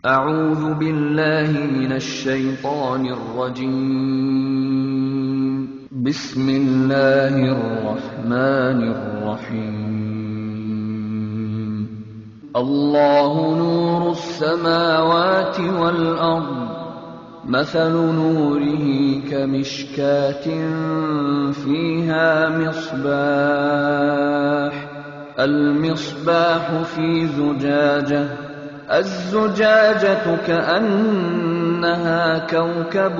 أعوذ بالله من الشيطان الرجيم. بسم الله الرحمن الرحيم. الله نور السماوات والأرض مثل نوره كمشكاة فيها مصباح المصباح في زجاجة الزجاجة كأنها كوكب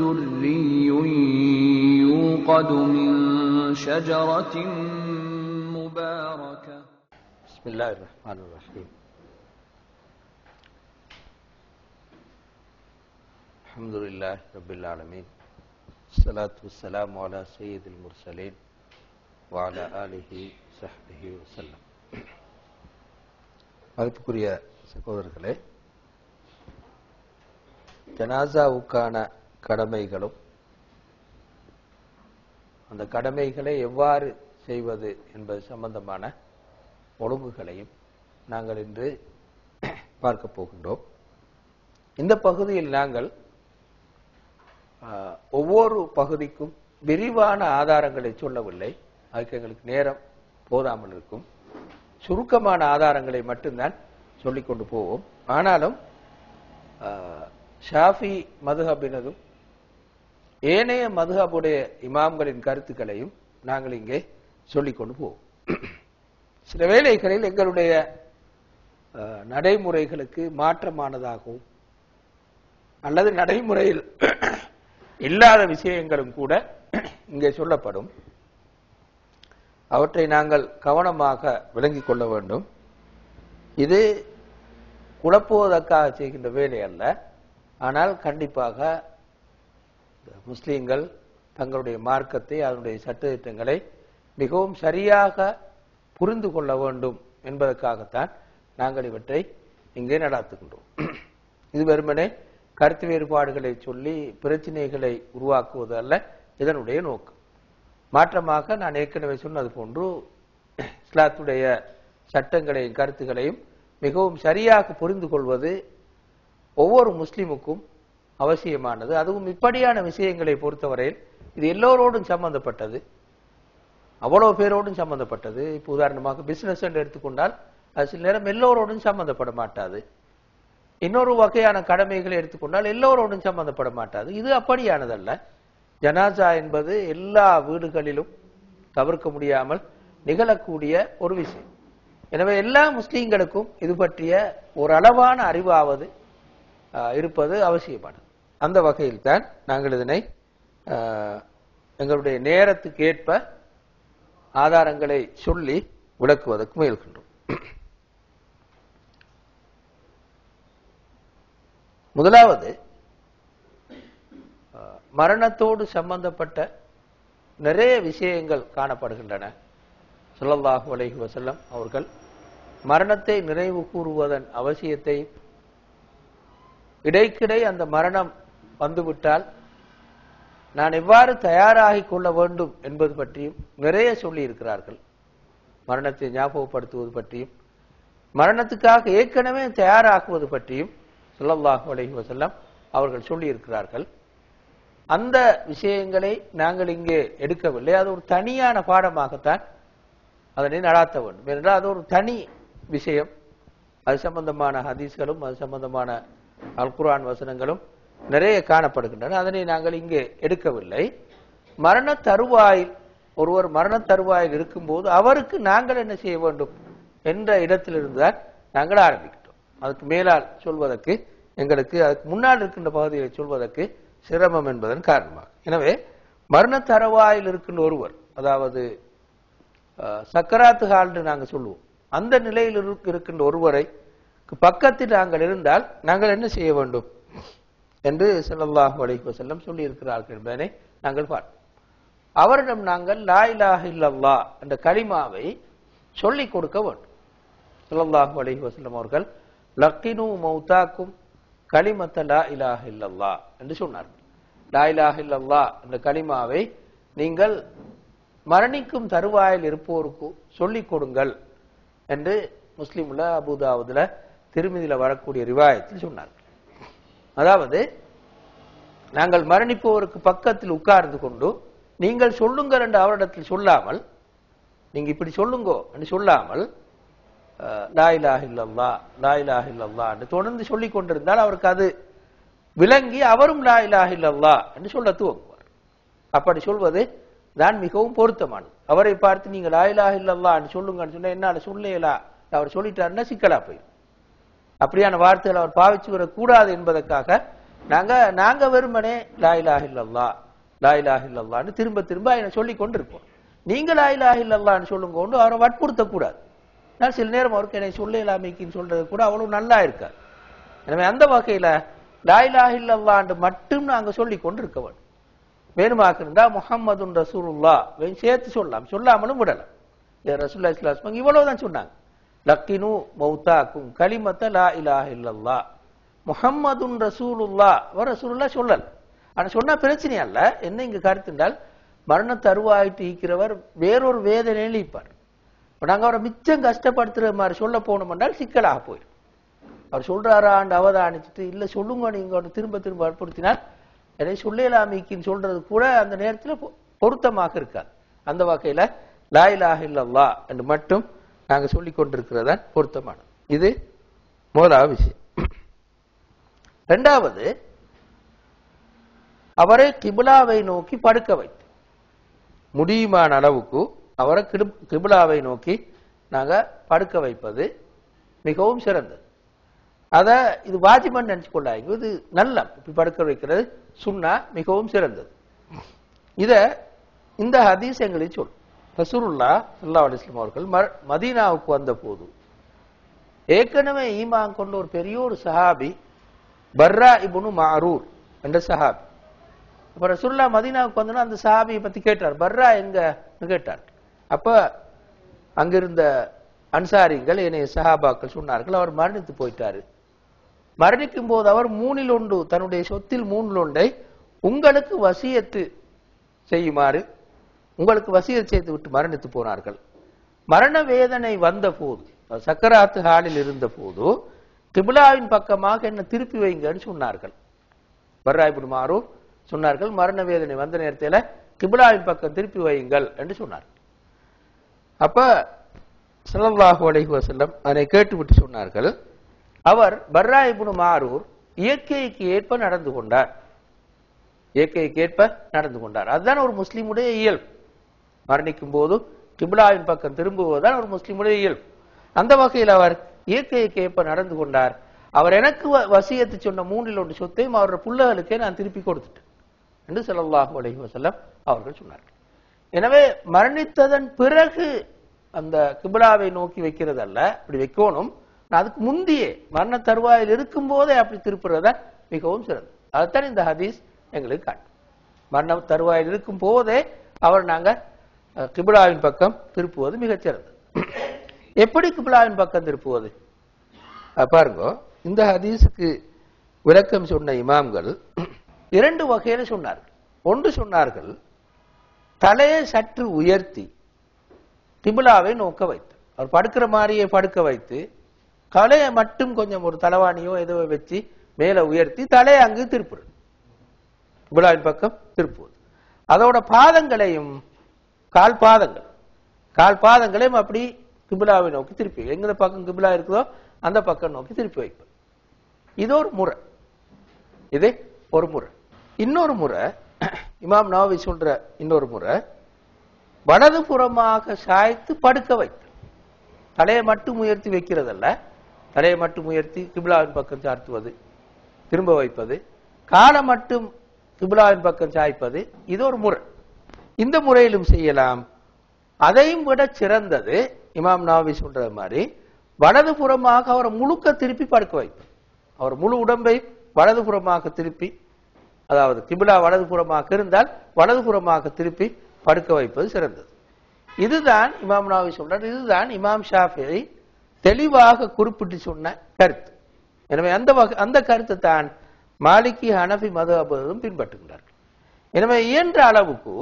دري يوقد من شجرة مباركة. بسم الله الرحمن الرحيم. الحمد لله رب العالمين. الصلاة والسلام على سيد المرسلين وعلى آله وصحبه وسلم. மதிப்புக்குரிய சகோதரர்களே, ஜனாசாவுக்கான கடமைகளும் அந்த கடமைகளை எவ்வாறு செய்வது என்பது சம்பந்தமான ஒழுங்குகளையும் நாங்கள் இன்று பார்க்க போகின்றோம். இந்த பகுதியில் நாங்கள் ஒவ்வொரு பகுதிக்கும் விரிவான ஆதாரங்களை சொல்லவில்லை, அதுக்கு எங்களுக்கு நேரம் போதாமல் இருக்கும். சுருக்கமான ஆதாரங்களை மட்டும்தான் சொல்லிக் கொண்டு போவோம். ஆனாலும் ஷாஃபி மதுஹபினதும் ஏனைய மதுஹபுடைய இமாம்களின் கருத்துக்களையும் நாங்கள் இங்கே சொல்லிக் கொண்டு போவோம். சில வேளைகளில் எங்களுடைய நடைமுறைகளுக்கு மாற்றமானதாகவும் அல்லது நடைமுறையில் இல்லாத விஷயங்களும் கூட இங்கே சொல்லப்படும். அவற்றை நாங்கள் கவனமாக விளங்கிக் கொள்ள வேண்டும். இது குழப்புவதற்காக செய்கின்ற வேலை அல்ல. ஆனால் கண்டிப்பாக முஸ்லீம்கள் தங்களுடைய மார்க்கத்தை, அதனுடைய சட்டத்திட்டங்களை மிகவும் சரியாக புரிந்து கொள்ள வேண்டும் என்பதற்காகத்தான் நாங்கள் இவற்றை இங்கே நடாத்துகின்றோம். இது வெறுமனே கருத்து வேறுபாடுகளை சொல்லி பிரச்சனைகளை உருவாக்குவது அல்ல இதனுடைய நோக்கம். மாற்றமாக நான் ஏற்கனவே சொன்னது போன்று இஸ்லாத்துடைய சட்டங்களையும் கருத்துக்களையும் மிகவும் சரியாக புரிந்து கொள்வது ஒவ்வொரு முஸ்லிமுக்கும் அவசியமானது. அதுவும் இப்படியான விஷயங்களை பொறுத்தவரையில் இது எல்லோரோடும் சம்பந்தப்பட்டது, அவ்வளவு பேரோடும் சம்பந்தப்பட்டது. இப்போ உதாரணமாக பிசினஸ் என்று எடுத்துக்கொண்டால் அது சில நேரம் எல்லோரோடும் சம்பந்தப்பட மாட்டாது. இன்னொரு வகையான கடமைகளை எடுத்துக்கொண்டால் எல்லோரோடும் சம்பந்தப்பட மாட்டாது. இது அப்படியானதல்ல. ஜனாசா என்பது எல்லா வீடுகளிலும் தவிர்க்க முடியாமல் நிகழக்கூடிய ஒரு விஷயம். எனவே எல்லா முஸ்லீம்களுக்கும் இது பற்றிய ஒரு அளவான அறிவாவது இருப்பது அவசியமானது. அந்த வகையில் தான் நாங்கள் இதனை எங்களுடைய நேரத்துக்கு ஏற்ப ஆதாரங்களை சொல்லி விளக்குவதற்கு முயல்கின்றோம். முதலாவது, மரணத்தோடு சம்பந்தப்பட்ட நிறைய விஷயங்கள் காணப்படுகின்றன. ஸல்லல்லாஹு அலைஹி வஸல்லம் அவர்கள் மரணத்தை நினைவு கூறுவதன் அவசியத்தை, இடைக்கிடை அந்த மரணம் வந்துவிட்டால் நான் எவ்வாறு தயாராகிக் கொள்ள வேண்டும் என்பது பற்றியும் நிறைய சொல்லி இருக்கிறார்கள். மரணத்தை ஞாபகப்படுத்துவது பற்றியும் மரணத்துக்காக ஏற்கனவே தயாராகுவது பற்றியும் ஸல்லல்லாஹு அலைஹி வஸல்லம் அவர்கள் சொல்லி இருக்கிறார்கள். அந்த விஷயங்களை நாங்கள் இங்கே எடுக்கவில்லை. அது ஒரு தனியான பாடமாகத்தான் அதனை நடாத்த வேண்டும். ஏனென்றால் அது ஒரு தனி விஷயம். அது சம்பந்தமான ஹதீஸ்களும் அது சம்பந்தமான அல் குர்ஆன் வசனங்களும் நிறைய காணப்படுகின்றன. அதனை நாங்கள் இங்கே எடுக்கவில்லை. மரண தருவாயில் ஒருவர் மரண தருவாயில் இருக்கும்போது அவருக்கு நாங்கள் என்ன செய்ய வேண்டும் என்ற இடத்திலிருந்துதான் நாங்கள் ஆரம்பிக்கிட்டோம். அதுக்கு மேலால் சொல்வதற்கு எங்களுக்கு, அதுக்கு முன்னால் இருக்கின்ற பகுதிகளை சொல்வதற்கு சிரமம் என்பதன் காரணமாக. எனவே மரண தருவாயில் இருக்கின்ற ஒருவர், அதாவது சக்கராத்து ஹால்னு நாங்கள் சொல்லுவோம், அந்த நிலையில் இருக்கின்ற ஒருவரை பக்கத்தில் நாங்கள் இருந்தால் நாங்கள் என்ன செய்ய வேண்டும் என்று ஸல்லல்லாஹு அலைஹி வஸல்லம் சொல்லி இருக்கிறார்கள் என்பதனை நாங்கள் பார்ப்போம். அவரிடம் நாங்கள் லா இலாஹ இல்லல்லாஹ் என்ற கலிமாவை சொல்லிக் கொடுக்க வேண்டும். ஸல்லல்லாஹு அலைஹி வஸல்லம் அவர்கள் லக்கினு மௌதாக்கும் கலிமத்த லா இலாஹ இல்லல்லாஹ் என்று சொன்னார்கள். லா இலாஹ இல்லல்லாஹ் என்ற கலிமாவை நீங்கள் மரணிக்கும் தருவாயில் இருப்போருக்கு சொல்லிக் கொடுங்கள் என்று முஸ்லிம்ல, அபூதாவுதுல, திருமதியில வரக்கூடிய ரிவாயத்தில் சொன்னார்கள். அதாவது நாங்கள் மரணிப்போருக்கு பக்கத்தில் உட்கார்ந்து கொண்டு நீங்கள் சொல்லுங்கள் என்று அவரிடத்தில் சொல்லாமல், நீங்க இப்படி சொல்லுங்கோ என்று சொல்லாமல் லா இலாஹ இல்லல்லாஹ் லா இலாஹ இல்லல்லாஹ் என்று தொடர்ந்து சொல்லிக் கொண்டிருந்தால் அவருக்கு அது விளங்கி அவரும் லா இலாஹ இல்லல்லாஹ் என்று சொல்ல துவங்குவார். அப்படி சொல்வது தான் மிகவும் பொருத்தமானது. அவரை பார்த்து நீங்க லா இலாஹ இல்லல்லாஹ் என்று சொல்லுங்கன்னு சொன்னா என்னால சொல்லலா அவர் சொல்லிட்டாருன்னா சிக்கலா போயிடும். அப்படியான வார்த்தைகள் அவர் பாவிச்சு வரக்கூடாது என்பதற்காக நாங்க வெறுமனே லா இலாஹ இல்லல்லாஹ் லா இலாஹ இல்லல்லாஹ்னு திரும்ப திரும்ப என்ன சொல்லி கொண்டிருப்போம். நீங்க லா இலாஹ இல்லல்லாஹ்னு சொல்லுங்க கொண்டு அவரை வற்புறுத்தக்கூடாது. நான் சில நேரம் அவருக்கு என்னை சொல்லலாமிக்கின்னு சொல்றது கூட அவ்வளவு நல்லா இருக்காது. எனவே அந்த வகையில லா இலாஹ இல்லல்லாஹ்னு மட்டும் நாங்க சொல்லி கொண்டிருக்க வேண்டும். வேணுமாக்கு இருந்தா முஹம்மதுன் ரசூலுல்லாஹ் சேர்த்து சொல்லலாம், சொல்லாமலும் விடலாம். ரசூலுல்லாஹி ஸல்லல்லாஹு அலைஹி வஸல்லம் இவ்வளவுதான் சொன்னாங்க. லக்கினு மௌதாக்கும் கலிமத்த லா இலாஹ இல்லல்லாஹ் முஹம்மதுன் ரசூலுல்லாஹ் ரசூலுல்லாஹ் சொல்லல. ஆனா சொன்னா பிரச்சனை அல்ல. என்ன இங்க கருத்து என்றால் மரண தருவாயிட்டு ஈக்கிறவர் வேறொரு வேதனையில் ஈப்பார். நாங்க அவரை மிச்சம் கஷ்டப்படுத்துற மாதிரி சொல்ல போனோம் என்றால் சிக்கலாக போயிடும். அவர் சொல்றாராண்டு அவதானிச்சுட்டு இல்ல சொல்லுங்க நீங்க திரும்ப திரும்ப வற்புறுத்தினால் என்னை சொல்லலாமிக்கின்னு சொல்றது கூட அந்த நேரத்தில் பொருத்தமாக இருக்காது. அந்த வகையில லா இலாஹ இல்லல்லாஹ் என்று மட்டும் நாங்க சொல்லிக் கொண்டிருக்கிறதா பொருத்தமானது. இது முதலாவது விஷயம். இரண்டாவது, அவரை கிபிலாவை நோக்கி படுக்க வைத்து முடியுமான அளவுக்கு அவரை கிபிலாவை நோக்கி நாங்க படுக்க வைப்பது மிகவும் சிறந்தது. இது வாஜிபன் நினைச்சு கொள்ளாங்க, இது நல்ல இப்படி படுக்க வைக்கிறது சுன்னா மிகவும் சிறந்தது. இந்த ஹதீஸ் எங்களை சொல் ரசூலுல்லாஹ் ஸல்லல்லாஹு அலைஹி வஸல்லம் அவர்கள் மதீனாவுக்கு வந்த போது ஏற்கனவே ஈமான் கொண்ட ஒரு பெரிய ஒரு சஹாபி பர்ரா இப்னு மஅரூர் என்ற சஹாபி. அப்ப ரசூலுல்லாஹ் மதீனாவுக்கு வந்தோன்னா அந்த சஹாபியை பத்தி கேட்டார். பர்ரா எங்க கேட்டார். அப்ப அங்கிருந்த அன்சாரிகள் என்னைய சஹாபாக்கள் சொன்னார்கள் அவர் மரணித்து போயிட்டாரு. மரணிக்கும் போது அவர் 1/3 தன்னுடைய சொத்தில் 1/3 உங்களுக்கு வசியத்து செய்யுமாறு உங்களுக்கு வசியத் செய்து விட்டு மரணித்து போனார்கள். மரண வேதனை வந்த போது சக்கராத்து ஹாலில் இருந்த போது கிபிலாவின் பக்கமாக என்ன திருப்பி வைங்கன்னு சொன்னார்கள். பர்ரா இப்னு மஅரூர் சொன்னார்கள் மரண வேதனை வந்த நேரத்தில் கிபிலாவின் பக்கம் திருப்பி வையுங்கள் என்று சொன்னார்கள். அப்ப ஸல்லல்லாஹு அலைஹி வஸல்லம் அதை கேட்டுவிட்டு சொன்னார்கள், அவர் பர்ரா இப்னு மஅரூர் இயற்கைக்கு ஏற்ப நடந்து கொண்டார். இயற்கைக்கு ஏற்ப நடந்து கொண்டார். அதுதான் ஒரு முஸ்லிமுடைய இயல்பு. மரணிக்கும் போது கிபிலாவின் பக்கம் திரும்புவதுதான் ஒரு முஸ்லிமுடைய இயல்பு. அந்த வகையில் அவர் இயற்கைக்கு ஏற்ப நடந்து கொண்டார். அவர் எனக்கு வசியத்து சொன்ன 1/3 சொத்தையும் அவருடைய பிள்ளைகளுக்கே நான் திருப்பி கொடுத்துட்டேன் என்று ஸல்லல்லாஹு அலைஹி வஸல்லம் அவர்கள் சொன்னார்கள். எனவே மரணித்ததன் பிறகு அந்த கிபிலாவை நோக்கி வைக்கிறது அல்ல, அப்படி வைக்கணும். அதுக்கு முந்தைய மரண தருவாயில் இருக்கும் போதே அப்படி திருப்புறதா மிகவும் சிறந்தது. அதுதான் இந்த ஹதீஸ் எங்களுக்கு காட்டும். மரண தருவாயில் இருக்கும் போதே அவர் நாங்க கிபிலாவின் பக்கம் திருப்புவது மிகச் சிறந்தது. எப்படி கிபிலாவின் பக்கம் திருப்புவது பாருங்க. இந்த ஹதீஸுக்கு விளக்கம் சொன்ன இமாம்கள் 2 வகையில சொன்னார்கள். ஒன்று சொன்னார்கள் தலையை சற்று உயர்த்தி கிபிலாவை நோக்க வைத்து அவர் படுக்கிற மாதிரியே படுக்க வைத்து தலையை மட்டும் கொஞ்சம் ஒரு தலவாணியோ ஏதோ வச்சு மேல உயர்த்தி தலையை அங்கு திருப்புறது, கிபிலாவின் பக்கம் திருப்புவது. அதோட பாதங்களையும் கால் பாதங்களையும் அப்படி கிபிலாவை நோக்கி திருப்பி எங்க பக்கம் கிபிலா இருக்குதோ அந்த பக்கம் நோக்கி திருப்பி வைப்பது. இது ஒரு முறை. இது ஒரு முறை. இன்னொரு முறை இமாம் நவவி சொல்ற இன்னொரு முறை வலது புறமாக சாய்த்து படுக்க வைத்து தலையை மட்டும் உயர்த்தி வைக்கிறதல்ல, தலையை மட்டும் உயர்த்தி கிபிலாவின் பக்கம் சார்த்துவது, திரும்ப வைப்பது, காலை மட்டும் கிபிலாவின் பக்கம் சாய்ப்பது, இது ஒரு முறை. இந்த முறையிலும் செய்யலாம். அதையும் விட சிறந்தது இமாம் நவவி சொல்ற மாதிரி வலது புறமாக அவரை முழுக்க திருப்பி படுக்க வைப்பது. அவர் முழு உடம்பை வலது புறமாக திருப்பி, அதாவது கிபிலா வலது புறமாக இருந்தால் வலது புறமாக திருப்பி படுக்க வைப்பது சிறந்தது. இதுதான் இமாம் நவவி சொல்றார். இதுதான் இமாம் ஷாஃபிஈ தெளிவாக குறிப்பிட்டு சொன்ன கருத்து. எனவே அந்த கருத்தை தான் மாலிகி ஹனஃபி மதுஹபும் பின்பற்றுகிறார்கள். எனவே இயன்ற அளவுக்கு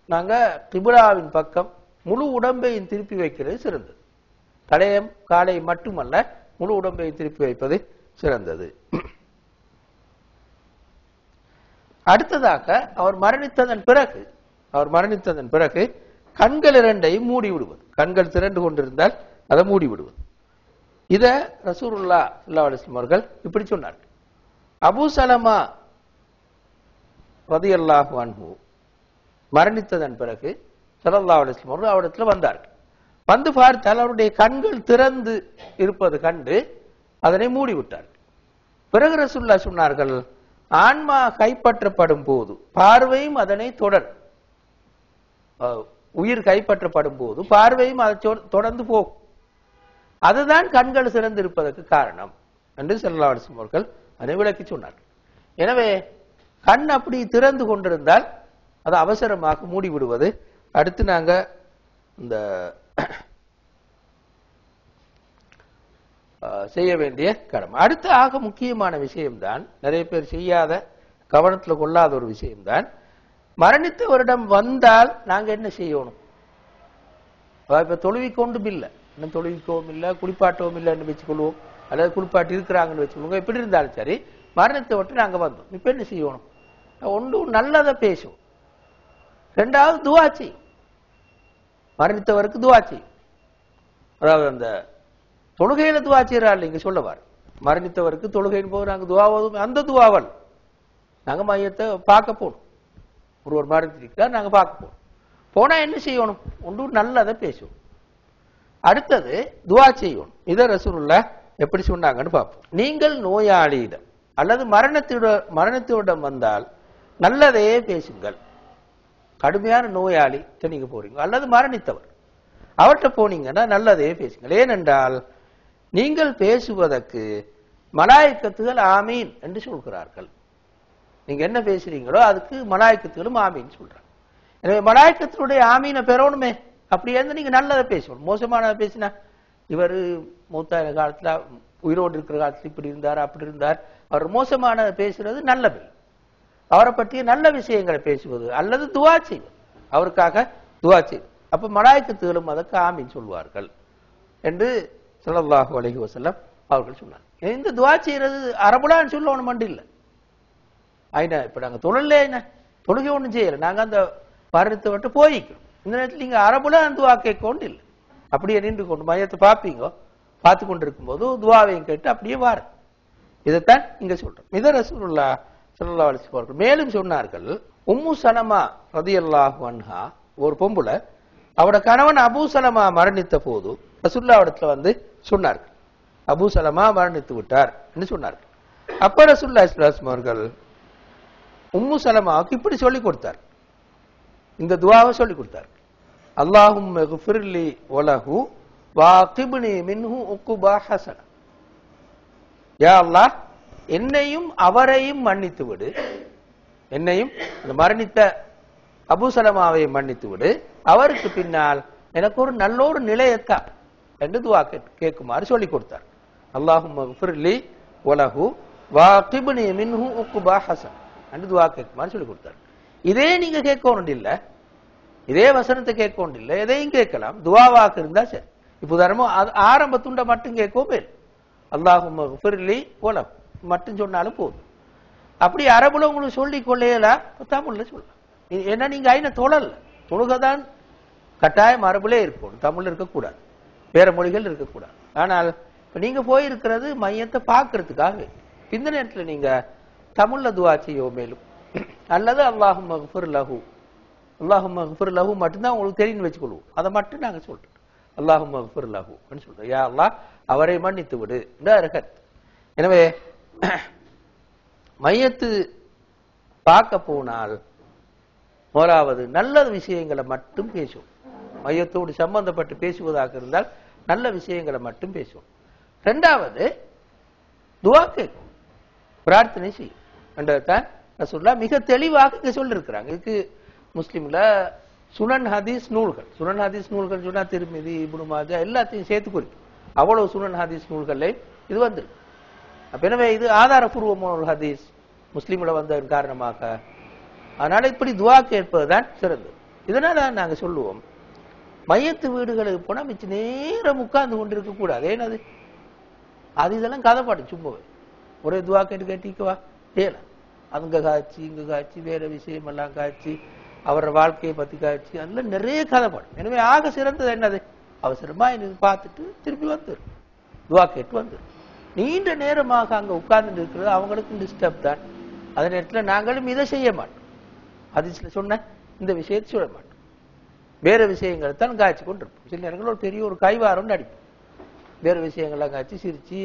நாங்க கிபிலாவின் பக்கம் முழு உடம்பையும் திருப்பி வைக்கிறது சிறந்தது. தலையும் காலை மட்டுமல்ல முழு உடம்பை திருப்பி வைப்பது சிறந்தது. அடுத்ததாக அவர் மரணித்ததன் பிறகு கண்கள் இரண்டையும் மூடி விடுவது. கண்கள் திரண்டு கொண்டிருந்தால் அதை மூடி விடுவது. இத ரசூலுல்லாஹ் ஸல்லல்லாஹு அலைஹி வஸல்லம் அவர்கள் இப்படி சொன்னார்கள். அபூ சலமா ரலியல்லாஹு அன்ஹு மரணித்ததன் பிறகு ஸல்லல்லாஹு அலைஹி வஸல்லம் அவர்கள் அவரிடத்தில் வந்தார்கள். வந்து பார்த்தால் அவருடைய கண்கள் திறந்து இருப்பது கண்டு அதனை மூடிவிட்டார்கள். பிறகு ரசூலுல்லாஹ் சொன்னார்கள், ஆன்மா கைப்பற்றப்படும் போது பார்வையும் அதனை தொடர், உயிர் கைப்பற்றப்படும் போது பார்வையும் அதை தொடர்ந்து போகும். அதுதான் கண்கள் சிறந்து இருப்பதற்கு காரணம் என்று ஸல்லல்லாஹு அலைஹி வஸல்லம் அவர்கள் அதை விளக்கி சொன்னார்கள். எனவே கண் அப்படி திறந்து கொண்டிருந்தால் அதை அவசரமாக மூடி விடுவது. அடுத்து நாங்க இந்த செய்ய வேண்டிய கடமை. அடுத்த ஆக முக்கியமான விஷயம்தான், நிறைய பேர் செய்யாத கவனத்தில் கொள்ளாத ஒரு விஷயம்தான், மரணித்தவரிடம் வந்தால் நாங்க என்ன செய்யணும்? இப்ப தொழுவிக்கொண்டும் இல்லை, இன்னும் தொழுவிக்கவும் இல்லை, குளிப்பாட்டவும் இல்லைன்னு வச்சுக்கொள்வோம், அல்லது குளிப்பாட்டி இருக்கிறாங்கன்னு வச்சுக்கொள்வோம். எப்படி இருந்தாலும் சரி, மரணித்தவர்கிட்ட நாங்க வந்தோம், இப்ப என்ன செய்யணும்? ஒன்று நல்லதை பேசுவோம், ரெண்டாவது துவா செய்யும். மரணித்தவருக்கு துவா செய்யும். அதாவது அந்த தொழுகையில துவா செய்யறாள் இங்க சொல்லவார். மரணித்தவருக்கு தொழுகையின் போது நாங்க துவாவதும் அந்த துவாவல் நாங்க மையத்தை பார்க்க போகணும். ஒருவர் மரணித்திருக்கிறார், நாங்க பார்க்க போகணும். போனா என்ன செய்யணும்? ஒன்று நல்லதை பேசுவோம், அடுத்தது துவா செய்யணும். இதை ரசூலுல்லாஹ் எப்படி சொன்னாங்கன்னு பார்ப்போம். நீங்கள் நோயாளியிடம் அல்லது மரணத்திடம் வந்தால் நல்லதையே பேசுங்கள். கடுமையான நோயாளி நீங்க போறீங்க அல்லது மரணித்தவர் அவர்கிட்ட போனீங்கன்னா நல்லதையே பேசுங்கள். ஏனென்றால் நீங்கள் பேசுவதற்கு மலாயிக்கத்துகள் ஆமீன் என்று சொல்கிறார்கள். நீங்க என்ன பேசுறீங்களோ அதுக்கு மலாயிக்கத்துகளும் ஆமீன் சொல்றாங்க. எனவே மலாயிக்கத்தினுடைய ஆமீனை பெறணுமே. அப்படி இருந்து நீங்க நல்லதை பேசணும். மோசமானதை பேசினா, இவர் மூத்தான காலத்துல உயிரோடு இருக்கிற காலத்துல இப்படி இருந்தார் அப்படி இருந்தார், அவர் மோசமானதை பேசுறது நல்லது. அவரை பற்றிய நல்ல விஷயங்களை பேசுவது அல்லது துவா செய்வது, அவருக்காக துவா செய்வது. அப்ப மலாயிக்கத்துகளும் அதற்கு ஆமீன் சொல்வார்கள் என்று ஸல்லல்லாஹு அலைஹி வஸல்லம் அவர்கள் சொன்னார். இந்த துவா செய்யறது அரபுலான்னு சொல்லணும் மண்டு இல்லை. ஐநா இப்ப நாங்க தொழிலே என்ன தொழுகை ஒன்றும் செய்யல, நாங்க அந்த மரணத்தை விட்டு போய்க்கிறோம். இந்த நேரத்தில் நீங்க அரபுலான் துவா கேட்க கொண்டு இல்லை, அப்படியே நின்று கொண்டு மையத்தை பார்ப்பீங்க, பார்த்து கொண்டிருக்கும் போது துவாவையும் கேட்டு அப்படியே வார. இதைத்தான் இங்க சொல்றோம். இத ரசூலுல்லாஹ் ஸல்லல்லாஹு அலைஹி வஸல்லம் அவர்கள் மேலும் சொன்னார்கள். உம்மு சலமா ரலியல்லாஹு அன்ஹா ஒரு பொம்புல, அவட கணவன் அபூ சலமா மரணித்த போது ரசூலுல்லாஹ் இடத்துல வந்து சொன்னார்கள், அபூ சலமா மரணித்து விட்டார் என்று சொன்னார்கள். அப்ப ரசூலுல்லாஹி ஸல்லல்லாஹு அலைஹி வஸல்லம் அவர்கள் உம்மு சலமாவுக்கு இப்படி சொல்லிக் கொடுத்தார், இந்த துஆவை சொல்லிக் கொடுத்தார். அல்லாஹும்ம இக்ஃபிர்லி வலஹு வாகிப்னி மின்ஹு உக்பா ஹஸன. யா அல்லாஹ், என்னையும் அவரையும் மன்னித்து விடு, என்னையும் அந்த மரணித்த அபூ சலமாவை மன்னித்து விடு, அவருக்கு பின்னால் எனக்கு ஒரு நல்லொரு நிலையத்தா என்று துஆ கேட்குமாறு சொல்லிக் கொடுத்தார். அல்லாஹும்ம இக்ஃபிர்லி வலஹு வாகிப்னி மின்ஹு உக்பா ஹஸன என்று துஆ கேட்குமாறு சொல்லிக் கொடுத்தார். இதே நீங்க கேட்க ஒன்று இல்லை, இதே வசனத்தை கேட்க ஒன்று இல்லை, எதையும் கேட்கலாம், துவாவாக இருந்தா சரி. இப்ப உதாரணம் ஆரம்ப துண்டை மட்டும் கேட்கவும் பேர் அல்லாஹும்ம இக்ஃபிர்லி வலஹு மட்டும் சொன்னாலும் போதும். அப்படி அரபுல உங்களுக்கு சொல்லி கொள்ளையலாம், தமிழ்ல சொல்லலாம். ஏன்னா நீங்க ஐன தொழல, தொழுகதான் கட்டாயம் அரபுலே இருக்கணும், தமிழ்ல இருக்கக்கூடாது, வேற மொழிகள் இருக்கக்கூடாது. ஆனால் இப்ப நீங்க போயிருக்கிறது மையத்தை பார்க்கறதுக்காக. இந்த நேரத்தில் நீங்க தமிழ்ல துவா செய்யவும் மேலும், அல்லது அல்லாஹும்ம இக்ஃபிர் லஹு, அல்லாஹும்ம இக்ஃபிர் லஹு மட்டும்தான் உங்களுக்கு தெரியும் வச்சுக்கொள்வோம், அதை மட்டும் நாங்க சொல்றோம். அல்லாஹும்ம இக்ஃபிர் லஹு சொல்றோம், யா அல்லாஹ் அவரை மன்னித்து விடு என்று அர்ஹத். எனவே மையத்து பார்க்க போனால் முதலாவது நல்ல விஷயங்களை மட்டும் பேசுவோம். மையத்தோடு சம்பந்தப்பட்டு பேசுவதாக இருந்தால் நல்ல விஷயங்களை மட்டும் பேசுவோம். இரண்டாவது துஆ கேட்கும், பிரார்த்தனை செய்யும் என்றதான் ரசூலுல்லாஹ் மிக தெளிவாக இங்க சொல்லியிருக்கிறாங்க. இதுக்கு முஸ்லிம்ல சுனன் ஹதீஸ் நூல்கள், சுனன் ஹதீஸ் நூல்கள் சொன்னா திருமிதி, இப்னு மாஜா எல்லாத்தையும் சேர்த்து குறிக்கும். அவ்வளவு சுனன் ஹதீஸ் நூல்கள்ல இது வந்துருக்கு. அப்ப எனவே இது ஆதாரபூர்வமான ஒரு ஹதீஸ் முஸ்லிம்ல வந்ததன் காரணமாக. அதனால இப்படி துஆ கேட்பதுதான் சிறந்தது. இதனால நாங்க சொல்லுவோம், மையத்து வீடுகளுக்கு போனா மிச்ச நேரம் உட்கார்ந்து கொண்டிருக்க கூடாது. ஏனது அது இதெல்லாம் கதைப்பாடு சும்மாவே ஒரே துவா கேட்டுக்கவா ஏல அங்க காய்ச்சி இங்க காய்ச்சி வேற விஷயம் எல்லாம் காய்ச்சி அவரோட வாழ்க்கையை பத்தி காய்ச்சி அதெல்லாம் நிறைய கதைப்பாடு. எனவே ஆக சிறந்தது என்னது, அவசரமா எனக்கு பார்த்துட்டு திருப்பி வந்துரு, துவா கேட்டு வந்துரு. நீண்ட நேரமாக அங்க உட்கார்ந்து இருக்கிறது அவங்களுக்கும் டிஸ்டர்ப் தான். அதே நேரத்தில் நாங்களும் இதை செய்ய மாட்டோம். ஹதீஸ்ல சொன்ன இந்த விஷயத்தை சொல்ல மாட்டோம், வேற விஷயங்களை தான் காய்ச்சி கொண்டு இருப்போம். சில நேரங்கள் ஒரு பெரிய ஒரு கைவாரம் அடிப்போம், வேற விஷயங்கள்லாம் காய்ச்சி சிரிச்சு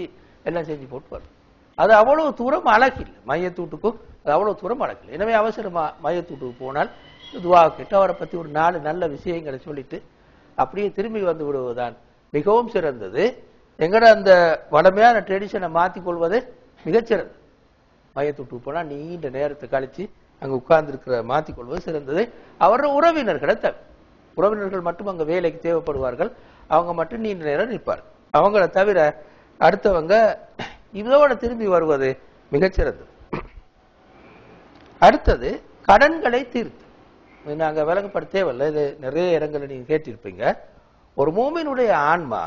எல்லாம் செஞ்சு போட்டு வரும். அது அவ்வளவு தூரம் அழகில்லை, மையத்தூட்டுக்கும் அது அவ்வளவு தூரம் அழகில்லை. எனவே அவசரமா மையத்தூட்டுக்கு போனால் துவா கேட்டு அவரை பத்தி ஒரு 4 நல்ல விஷயங்களை சொல்லிட்டு அப்படியே திரும்பி வந்து விடுவதுதான் மிகவும் சிறந்தது. எங்கட அந்த வளமையான ட்ரெடிஷனை மாற்றிக்கொள்வது மிகச்சிறந்தது. மையத்தூட்டுக்கு போனால் நீண்ட நேரத்தை கழிச்சு அங்க உட்கார்ந்து இருக்கிற மாற்றிக்கொள்வது சிறந்தது. அவரோட உறவினர்களை தவிர, உறவினர்கள் மட்டும் அங்க வேலைக்கு தேவைப்படுவார்கள், அவங்க மட்டும் நீண்ட நேரம் நிற்பார்கள். அவங்கள தவிர அடுத்தவங்க இதோட திரும்பி வருவது மிகச்சிறந்தது. அடுத்தது கடன்களை தீர்த்து. நாங்க விளங்கப்பட தேவையில்லை, இது நிறைய இடங்களை நீங்க கேட்டிருப்பீங்க. ஒரு மூமினுடைய ஆன்மா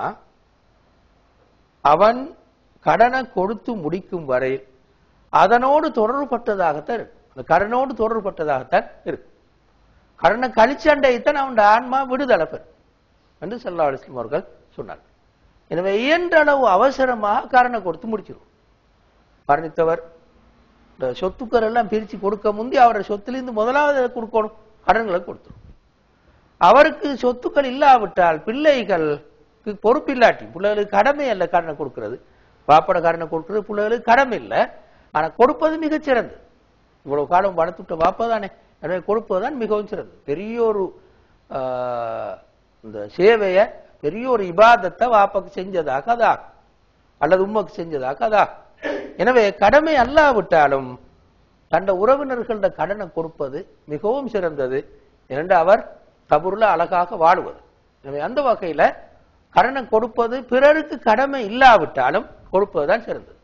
அவன் கடனை கொடுத்து முடிக்கும் வரை அதனோடு தொடர்பட்டதாகத்தான் இருக்கு, அந்த கடனோடு தொடர்பட்டதாகத்தான் இருக்கு. கடனை கழிச்சண்டைத்தான் அவன் ஆன்மா விடுதலை பெறும் என்று ஸல்லல்லாஹு அலைஹி வஸல்லம் அவர்கள் சொன்னார். எனவே இயன்ற அளவு அவசரமாக கடனை கொடுத்து முடிச்சிடும். மரணித்தவர் இந்த சொத்துக்கள் எல்லாம் பிரிச்சு கொடுக்க முந்தி அவரோட சொத்திலிருந்து முதலாவது கொடுக்கணும், கடன்களை கொடுத்துரும். அவருக்கு சொத்துக்கள் இல்லாவிட்டால் பிள்ளைகளுக்கு பொறுப்பு இல்லாட்டி, பிள்ளைகளுக்கு கடமை அல்ல கடனை கொடுக்கிறது, பாப்பட கடனை கொடுக்கிறது பிள்ளைகளுக்கு கடமை இல்லை, ஆனா கொடுப்பது மிகச் சிறந்தது. இவ்வளவு காலம் வளர்த்துட்ட வாப்பதானே, எனவே கொடுப்பதுதான் மிகவும் சிறந்தது. பெரிய ஒரு இந்த சேவைய பெரிய ஒரு இபாதத்தை வாப்பாக்கு செஞ்சதாக அதா அல்லது உம்மக்கு செஞ்சதாக அதா. எனவே கடமை அல்லாவிட்டாலும் தண்ட உறவினர்கள கடனை கொடுப்பது மிகவும் சிறந்தது. இரண்டு அவர் கபூர்ல அழகாக வாழுவது. எனவே அந்த வகையில கடனை கொடுப்பது பிறருக்கு கடமை இல்லாவிட்டாலும் கொடுப்பதுதான் சிறந்தது.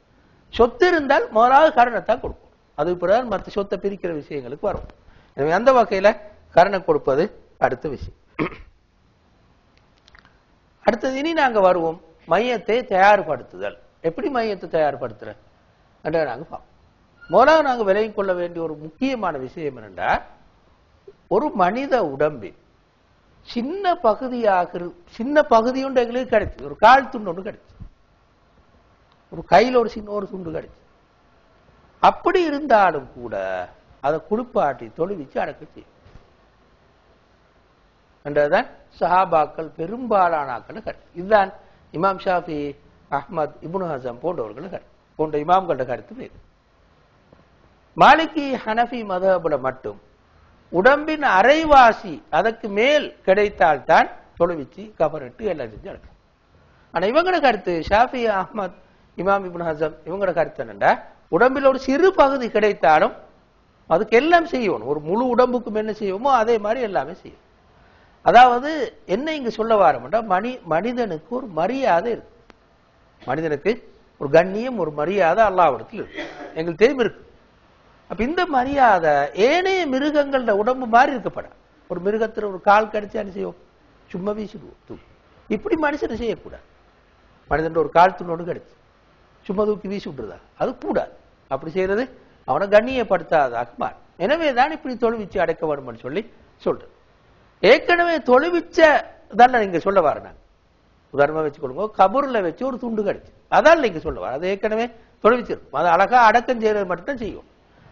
சொத்து இருந்தால் முதலாவது கடனைத்தான் கொடுக்கும், அது பிறகு மற்ற சொத்தை பிரிக்கிற விஷயங்களுக்கு வரும். எனவே அந்த வகையில கடனை கொடுப்பது அடுத்த விஷயம். அடுத்தது இனி நாங்க வருவோம் மையத்தை தயார்படுத்துதல். எப்படி மையத்தை தயார்படுத்துற நாங்க பார்ப்போம். முதலாவது நாங்க விலகிக் கொள்ள வேண்டிய ஒரு முக்கியமான விஷயம் என்னென்றா, ஒரு மனித உடம்பில் சின்ன பகுதி ஒன்று எங்களுக்கு கிடைச்சு, ஒரு கால் துண்டு ஒன்று கிடைச்சு, ஒரு கையில் ஒரு சின்ன ஒரு துண்டு கிடைச்சு. அப்படி இருந்தாலும் கூட அதை குளிப்பாட்டி தொழுவிச்சு அடக்க செய்யும் என்றதான் சஹாபாக்கள் பெரும்பாலான கருத்து. இதுதான் இமாம் ஷாஃபி, அஹ்மத், இப்னு ஹஸம் போன்ற இமாம்களோட கருத்து வேறு. மாலிகி, ஹனஃபி மதஹபுல மட்டும் உடம்பின் அரைவாசி அதற்கு மேல் கிடைத்தால்தான் தொழுவிச்சு கபரிட்டு எல்லாம் செஞ்சு அடக்கம். ஆனா இவங்களோட கருத்து, ஷாஃபி, அஹ்மத், இமாம் இப்னு ஹஸம் இவங்களோட கருத்து என்னன்னா, உடம்பில் ஒரு சிறு பகுதி கிடைத்தாலும் அதுக்கு எல்லாம் செய்யணும். ஒரு முழு உடம்புக்கும் என்ன செய்வோமோ அதே மாதிரி எல்லாமே செய்யும். அதாவது என்ன இங்க சொல்ல வாரோம்னா, மனிதனுக்கு ஒரு மரியாதை இருக்கு, மனிதனுக்கு ஒரு கண்ணியம், ஒரு மரியாதை அல்லாஹ்விடத்தில் இருக்கு, எங்களுக்கு தெரியும் இருக்கு. அப்ப இந்த மரியாதை ஏனைய மிருகங்களோட உடம்பு மாதிரி இருக்கப்பட. ஒரு மிருகத்துல ஒரு கால் கடிச்சா என்ன செய்வோம், சும்மா வீசிடுவோம். இப்படி மனுஷனை செய்யக்கூடாது. மனிதன் ஒரு கால் துண்டோடு கிடைச்சு சும்மா தூக்கி வீசி விட்டுறதா, அது கூடாது. அப்படி செய்யறது அவனை கண்ணியப்படுத்தாதாக மாறும். எனவேதான் இப்படி தொழுவிச்சு அடைக்க வேணும்னு சொல்லி சொல்றது. ஏற்கனவே தொழுவிச்ச தான் நீங்க சொல்ல வரேன். உதாரணமா வச்சு கொடுங்க, கபூர்ல வச்சு ஒரு துண்டு கிடைச்சு, அதான் நீங்க சொல்ல வர. அது ஏற்கனவே தொழுவிச்சிருக்கும், அதை அழகா அடக்கம் செய்யறது மட்டும் தான் செய்யும்.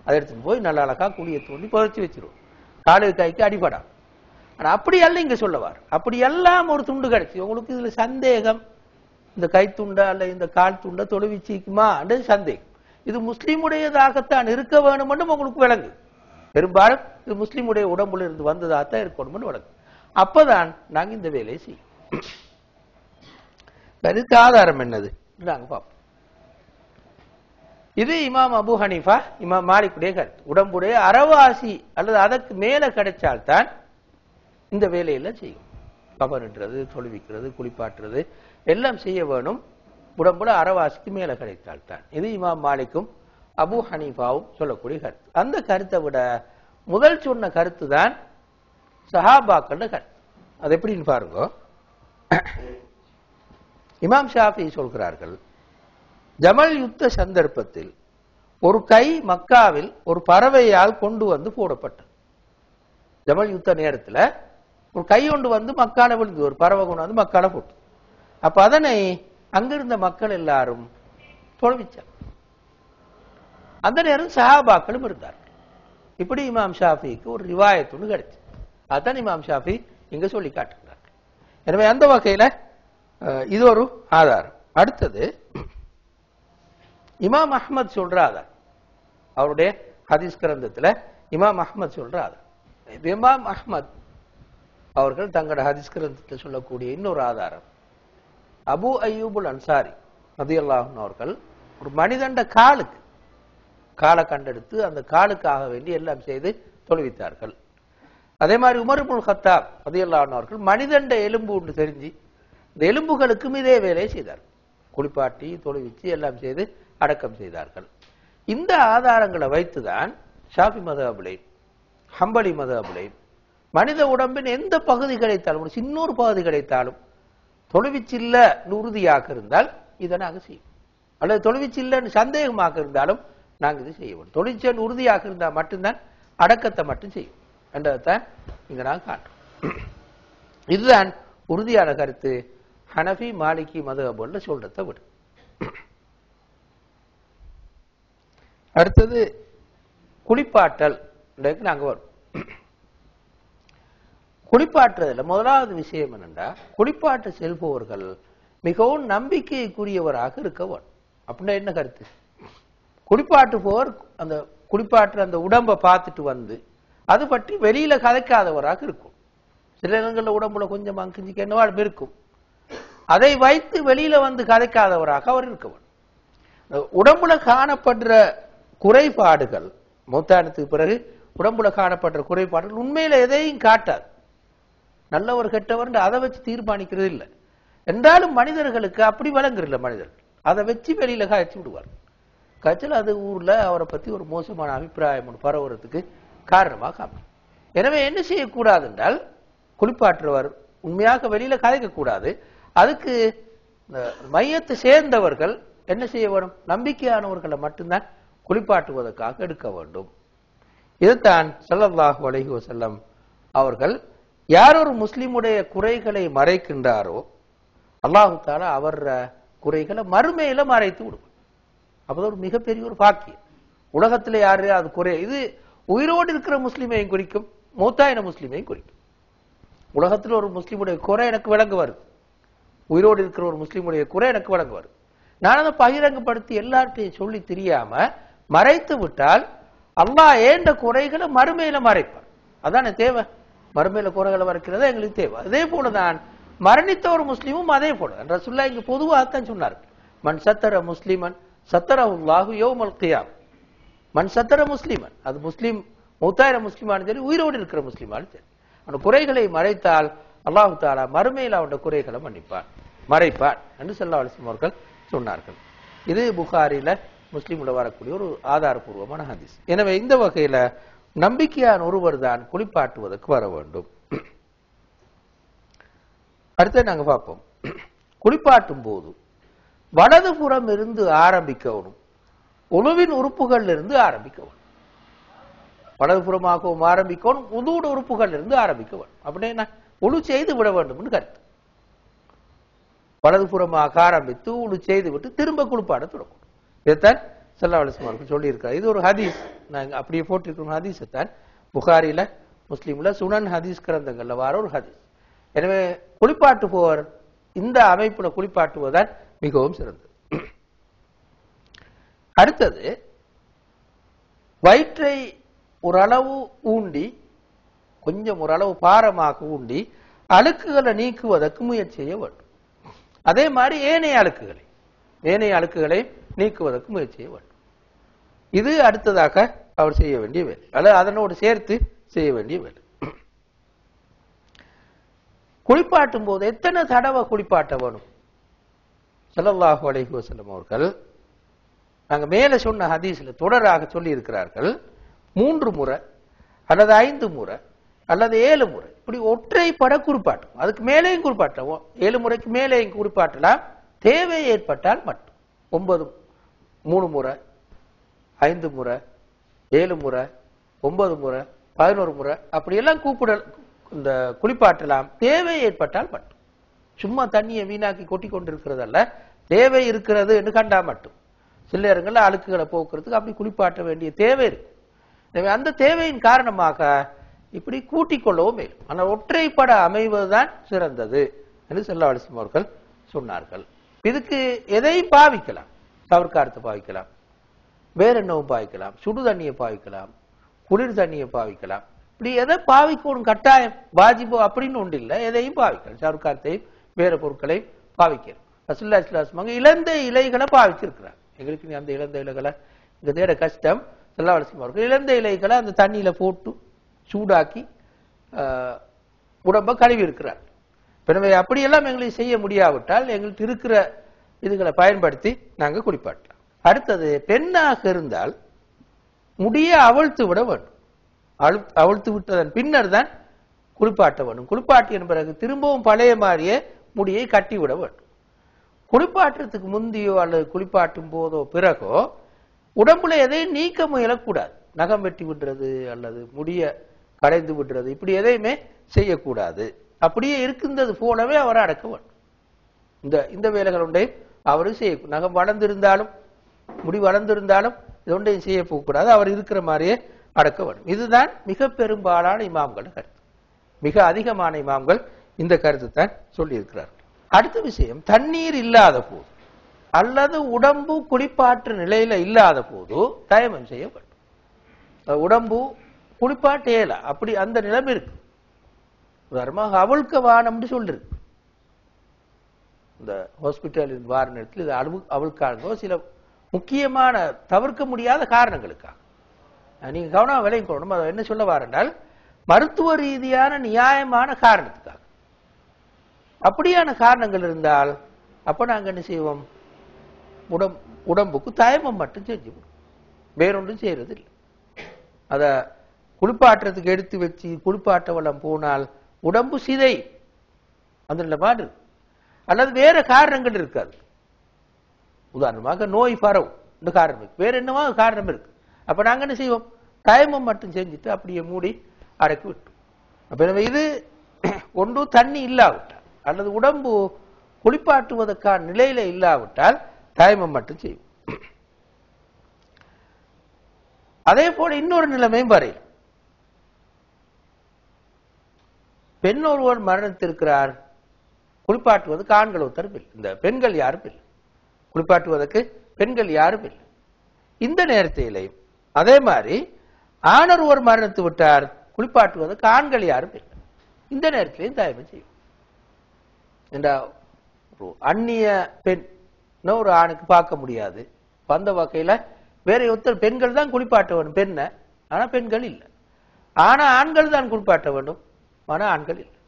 அதை எடுத்துட்டு போய் நல்ல அழகா குழியை தோண்டி புதைச்சி வச்சிருவோம், காலு கைக்கு அடிபடாம். ஆனா அப்படி எல்லாம் இங்க சொல்ல வர. அப்படி எல்லாம் ஒரு துண்டு கிடைச்சு உங்களுக்கு இதுல சந்தேகம், இந்த கை துண்டா அல்ல இந்த கால் துண்டா தொழுவிச்சிக்குமா என்றது சந்தேகம். இது முஸ்லீமுடையதாகத்தான் இருக்க வேணும்னு உங்களுக்கு விளங்கு. பெரும்பாலும் இது முஸ்லீமுடைய உடம்புல இருந்து வந்ததாகத்தான் இருக்கணும்னு விளங்கு. அப்பதான் நாங்க இந்த வேலையை செய்யும். இதுக்கு ஆதாரம் என்னது நாங்க பார்ப்போம். இது இமாம் அபு ஹனீஃபா, இமாம் மாலிக்குடைய கருத்து. உடம்புடைய அரைவாசி அல்லது அதற்கு மேல கிடைச்சால்தான் இந்த வேலையில செய்யும். கபனிடுறது, தொழுவிக்கிறது, குளிப்பாட்டுறது எல்லாம் செய்ய வேணும். உடம்புல அரைவாசிக்கு மேல கிடைத்தால்தான். இது இமாம் மாலிக்கும் அபு ஹனீஃபாவும் சொல்லக்கூடிய கருத்து. அந்த கருத்தை விட முதல் சொன்ன கருத்து தான் சஹாபாக்கள கருத்து. அது எப்படின்னு பாருங்க. இமாம் ஷாஃபி சொல்கிறார்கள், ஜமல் யுத்த சந்தர்ப்பத்தில் ஒரு கை மக்காவில் ஒரு பறவையால் கொண்டு வந்து போடப்பட்டது. ஜமல் யுத்த நேரத்துல ஒரு கை கொண்டு வந்து மக்கால விழுந்து, ஒரு பறவை கொண்டு வந்து மக்கால போட்டு. அப்ப அதனை அங்கிருந்த மக்கள் எல்லாரும் தொழுவிச்சார். அந்த நேரம் சஹாபாக்களும் இருந்தார்கள். இப்படி இமாம் ஷாஃபிக்கு ஒரு ரிவாயத்து கிடைச்சு. அதான் இமாம் ஷாஃபி இங்க சொல்லி காட்டுகிறார்கள். எனவே அந்த வகையில இது ஒரு ஆதாரம். அடுத்தது இமாம் அஹ்மத் சொல்ற ஆதாரம். அவருடைய ஹதீஸ் கிரந்தத்துல இமாம் அஹ்மத் சொல்ற ஆதாரம். இமாம் அஹ்மத் அவர்கள் தங்களோட ஹதீஸ் கிரந்தத்தில் சொல்லக்கூடிய இன்னொரு ஆதாரம், அபு அய்யூபுல் அன்சாரி ரலியல்லாஹு அன்ஹு அவர்கள் ஒரு மனிதண்ட காலை கண்டெடுத்து அந்த காலுக்காக வேண்டி எல்லாம் செய்து தொழுவித்தார்கள். அதே மாதிரி உமர் இப்னுல் கத்தாப் ரலியல்லாஹு அன்ஹு அவர்கள் மனிதண்ட எலும்பு ஒன்று தெரிஞ்சு இந்த எலும்புகளுக்கும் இதே வேலையை செய்தார்கள். குளிப்பாட்டி தொழுவிச்சு எல்லாம் செய்து அடக்கம் செய்தார்கள். இந்த ஆதாரங்களை வைத்துதான் ஷாஃபி மதுஹபிலையும் ஹம்பலி மதுஹபிலையும் மனித உடம்பின் எந்த பகுதி கிடைத்தாலும், ஒரு சின்ன ஒரு பகுதி கிடைத்தாலும் தொழுவிச்சில்ல உறுதியாக இருந்தால் இதை நாங்கள் செய்வோம். அல்லது தொழுவிச்சில்லன்னு சந்தேகமாக இருந்தாலும் நாங்கள் இது செய்வோம். தொழிற்சல் உறுதியாக இருந்தால் மட்டும்தான் அடக்கத்தை மட்டும் செய்யும் என்றதைத்தான் இங்க நாங்கள் காட்டுறோம். இதுதான் உறுதியான கருத்து ஹனஃபி மாலிகி மதுஹபுல்ல சொல்றதை விடு. அடுத்தது குளிப்பாட்டல் நாங்க வரும். குளிப்பாற்றுறதுல முதலாவது விஷயம் என்னென்றா, குளிப்பாட்ட செல்பவர்கள் மிகவும் நம்பிக்கைக்குரியவராக இருக்க வேண்டும். அப்படின்னா என்ன கருத்து? குளிப்பாட்டுபவர் அந்த குளிப்பாற்ற அந்த உடம்பை பார்த்துட்டு வந்து அது பற்றி வெளியில கதைக்காதவராக இருக்கும். சில இடங்கள்ல உடம்புல கொஞ்சம் அங்கிஞ்சிக்கு என்னவா இருக்கும், அதை வைத்து வெளியில வந்து கதைக்காதவராக அவர் இருக்க வேண்டும். உடம்புல காணப்படுற குறைபாடுகள், மௌத்தானத்துக்கு பிறகு உடம்புல காணப்படுற குறைபாடுகள் உண்மையில எதையும் காட்டாது. நல்லவர் கெட்டவர் அதை வச்சு தீர்மானிக்கிறது இல்லை. என்றாலும் மனிதர்களுக்கு அப்படி வழங்குறதில்ல. மனிதர்கள் அதை வச்சு வெளியில காய்ச்சி விடுவார். காய்ச்சல் அது ஊர்ல அவரை பத்தி ஒரு மோசமான அபிப்பிராயம் பரவுறதுக்கு காரணமாக அமையும். எனவே என்ன செய்யக்கூடாது என்றால், குளிப்பாற்றுவர் உண்மையாக வெளியில கதைக்க கூடாது. அதுக்கு மையத்தை சேர்ந்தவர்கள் என்ன செய்ய வேண்டும்? நம்பிக்கையானவர்களை மட்டும்தான் குளிப்பாட்டுவதற்காக எடுக்க வேண்டும். இதுதான் ஸல்லல்லாஹு அலைஹி வஸல்லம் அவர்கள் யார் ஒரு முஸ்லிமுடைய குறைகளை மறைக்கின்றாரோ அல்லாஹு தஆலா அவர் குறைகளை மறுமையில மறைத்து விடுவார். அப்பதான் ஒரு மிகப்பெரிய ஒரு பாக்கியம். உலகத்துல யாரு அது குறை, இது உயிரோடு இருக்கிற முஸ்லிமையும் குறிக்கும், மௌத்தாயின முஸ்லிமையும் குறிக்கும். உலகத்துல ஒரு முஸ்லிமுடைய குறை எனக்கு விளங்க வருது, உயிரோடு இருக்கிற ஒரு முஸ்லிமுடைய குறை எனக்கு விளங்க வருது. நான் அதை பகிரங்கப்படுத்தி எல்லார்ட்டையும் சொல்லி தெரியாம மறைத்து விட்டால் அல்லாஹ் ஏண்ட குறைகளை மறுமையில மறைப்பார். அதான தேவை. மறுமையில குறைகளை மறைக்கிறதா எங்களுக்கு தேவை. அதே போலதான் மரணித்த ஒரு முஸ்லிமும் அதே போல ரசூலுல்லாஹ் இங்க பொதுவாகத்தான் சொன்னார், மன் சத்தர முஸ்லிமன் சத்தரஹுல்லாஹு யௌமல் கியாம். மன் சத்தர முஸ்லிமன், அது முஸ்லிம் மௌத்தாயிர முஸ்லிமானு சரி, உயிரோடு இருக்கிற முஸ்லிமானு சரி, அந்த குறைகளை மறைத்தால் அல்லாஹு தஆலா மறுமையில் அவனுடைய குறைகளை மறைப்பான் என்று ஸல்லல்லாஹு அலைஹி வஸல்லம் அவர்கள் சொன்னார்கள். இது புகாரில முஸ்லிம்ல வரக்கூடிய ஒரு ஆதாரபூர்வமான ஹதீஸ். எனவே இந்த வகையில நம்பிக்கையான ஒருவர் தான் குளிப்பாட்டுவதற்கு வர வேண்டும். அடுத்து நாங்க பார்ப்போம், குளிப்பாட்டும் போது வலது புறம் இருந்து ஆரம்பிக்கவும் உளுவின் உறுப்புகள் இருந்து ஆரம்பிக்கவும். வலது புறமாகவும் ஆரம்பிக்கணும், உதூட உறுப்புகள் இருந்து ஆரம்பிக்க வேண்டும். அப்படின்னா உழு செய்து விட வேண்டும் என்று கருத்து. வலது புறமாக ஆரம்பித்து உழு செய்து விட்டு திரும்ப குளிப்பாட தொடங்கும். இதைத்தான் ஸல்லல்லாஹு அலைஹி வஸல்லம் சொல்லி இருக்காரு. இது ஒரு ஹதீஸ், நாங்க அப்படியே போட்டிருக்கிற ஹதீஸ் தான் புகாரில முஸ்லிம்ல சுனன் ஹதீஸ் கிரந்தங்கள்ல வர ஒரு ஹதீஸ். எனவே குளிப்பாட்டுபவர் இந்த அமைப்புல குளிப்பாட்டுவதுதான் மிகவும் சிறந்தது. அடுத்தது, வயிற்றை ஓரளவு ஊண்டி, கொஞ்சம் ஓரளவு பாரமாக ஊண்டி அழுக்குகளை நீக்குவதற்கு முயற்சி செய்ய வேண்டும். அதே மாதிரி ஏனைய அழுக்குகளை நீக்குவதற்கு முயற்சி செய்ய வேண்டும். இது அடுத்ததாக அவர் செய்ய வேண்டிய வேலை, அல்லது அதனோடு சேர்த்து செய்ய வேண்டிய வேலை. குளிப்பாட்டும் போது எத்தனை தடவை குளிப்பாட்ட வேணும்? ஸல்லல்லாஹு அலைஹி வஸல்லம் அவர்கள் நாங்க மேல சொன்ன ஹதீஸ்ல தொடராக சொல்லி இருக்கிறார்கள். 3 முறை அல்லது 5 முறை அல்லது 7 முறை, இப்படி ஒற்றைப்பட குறிப்பாட்டும். அதுக்கு மேலேயும் குறிப்பாட்டலாம், 7 முறைக்கு மேலேயும் குறிப்பாட்டலாம். தேவை ஏற்பட்டால் மட்டும் 3 முறை 5 முறை 7 முறை 9 முறை 11 முறை அப்படியெல்லாம் இந்த குளிப்பாட்டலாம். தேவை ஏற்பட்டால் மட்டும், சும்மா தண்ணியை வீணாக்கி கொட்டி கொண்டிருக்கிறதல்ல, தேவை இருக்கிறது என்று கண்டா மட்டும். சில நேரங்களில் அழுக்குகளை போக்குறதுக்கு அப்படி குளிப்பாட்ட வேண்டிய தேவை இருக்கு. எனவே அந்த தேவையின் காரணமாக இப்படி கூட்டிக் கொள்ளவும் மேலும். ஆனால் ஒற்றைப்பட அமைவதுதான் சிறந்தது என்று ஸல்லல்லாஹு அலைஹி வஸல்லம் அவர்கள் சொன்னார்கள். இதுக்கு எதையும் பாவிக்கலாம், தவறுக்காரத்தை பாவிக்கலாம், வேற என்னவும் பாவிக்கலாம், சுடு தண்ணியை பாவிக்கலாம், குளிர் தண்ணியை பாவிக்கலாம். இப்படி எதை பாவிக்கணும் கட்டாயம் வாஜிபோ அப்படின்னு ஒன்று இல்லை, எதையும் பாவிக்கலாம். சவுக்காரத்தையும் வேற பொருட்களை பாவிக்கிறோம். ரசூலுல்லாஹி ஸல்லல்லாஹு அலைஹி வஸல்லம் இழந்த இலைகளை பாவிச்சிருக்கிறார். எங்களுக்கு நீ அந்த இழந்த இலைகளை இங்க தேட கஷ்டம். ஸல்லல்லாஹு அலைஹி வஸல்லம் அவர்கள் இழந்த இலைகளை அந்த தண்ணியில போட்டு சூடாக்கி உடம்ப கழுவி இருக்கிறார். எனவே அப்படியெல்லாம் எங்களுக்கு செய்ய முடியாவிட்டால் எங்களுக்கு இருக்கிற இதுகளை பயன்படுத்தி நாங்கள் குளிப்பாட்டலாம். அடுத்தது, பெண்ணாக இருந்தால் முடிய அவிழ்த்து விட வேண்டும். அவிழ்த்து விட்டதன் பின்னர் தான் குளிப்பாட்ட வேண்டும். குளிப்பாட்டிய பிறகு திரும்பவும் பழைய மாதிரியே முடியை கட்டி விட வேண்டும். குளிப்பாட்டுறதுக்கு முந்தியோ அல்லது குளிப்பாட்டும் போதோ பிறகோ உடம்புல எதையும் நீக்க முயலக்கூடாது. நகம் வெட்டி விடுறது அல்லது முடிய கடைந்து விடுறது இப்படி எதையுமே செய்யக்கூடாது. அப்படியே இருக்கின்றது போலவே அவரை அடக்க வேண்டும். இந்த வேலைகள் ஒன்றையும் அவரு செய்ய, நகம் வளர்ந்திருந்தாலும் முடி வளர்ந்திருந்தாலும் இது ஒன்றையும் செய்ய போகக்கூடாது. அவர் இருக்கிற மாதிரியே அடக்க வேண்டும். இதுதான் மிக பெரும்பாலான இமாம்கள் கருத்து. மிக அதிகமான இமாம்கள் இந்த கருத்து தான் சொல்லி இருக்கிறார்கள். அடுத்த விஷயம், தண்ணீர் இல்லாத போது அல்லது உடம்பு குளிப்பாற்று நிலையில இல்லாத போது தயமம் செய்ய வேண்டும். உடம்பு குளிப்பாட்டேல அப்படி அந்த நிலைமை இருக்கு. உதாரணமாக அவளுக்கு வானம்னு சொல்லிருக்கு. இந்த ஹாஸ்பிட்டலில் வார நேரத்தில் இது அவளுக்காக சில முக்கியமான தவிர்க்க முடியாத காரணங்களுக்காக நீங்க கவனம் விலையும் கொள்ளணும். அதை என்ன சொல்ல வாரென்றால், மருத்துவ ரீதியான நியாயமான காரணத்துக்காக. அப்படியான காரணங்கள் இருந்தால் அப்ப நாங்க என்ன செய்வோம், உடம்புக்கு தயமம் மட்டும் செஞ்சு வேறொன்றும் செய்யறது இல்லை. அத குளிப்பாட்டுறதுக்கு எடுத்து வச்சு குளிப்பாட்ட வளம் போனால் உடம்பு சிதை அந்த பாடு, அல்லது வேற காரணங்கள் இருக்காது. உதாரணமாக நோய் பரவும் இந்த காரணம் இருக்கு, வேற என்னவா காரணம் இருக்கு. அப்ப நாங்க என்ன செய்வோம், தயமம் மட்டும் செஞ்சுட்டு அப்படியே மூடி அடக்கி விட்டோம். அப்ப இது ஒன்று தண்ணி இல்லாவிட்டால் அல்லது உடம்பு குளிப்பாட்டுவதற்கான நிலையில இல்லாவிட்டால் தயமம் மட்டும் செய்வோம். அதே போல இன்னொரு நிலைமையும் வரையும், பெண் ஒருவர் மரணித்திருக்கிறார், குளிப்பாட்டுவதற்கு ஆண்கள் ஒருத்தரும் இல்லை, இந்த பெண்கள் யாரும் இல்லை, குளிப்பாட்டுவதற்கு பெண்கள் யாரும் இல்லை. இந்த நேரத்திலேயும் அதே மாதிரி ஆணொருவர் மரணித்து விட்டார், குளிப்பாட்டுவதற்கு ஆண்கள் யாரும் இல்லை. இந்த நேரத்திலையும் தயமம் செய்யும். அந்நிய பெண் ஒரு ஆணுக்கு பார்க்க முடியாது, வந்த வகையில வேற ஒருத்தர் பெண்கள் தான் குளிப்பாட்ட வேண்டும் பெண்ணை, ஆனா பெண்கள் இல்லை. ஆனா ஆண்கள் தான் குளிப்பாட்ட வேண்டும், ஆனா ஆண்கள் இல்லை.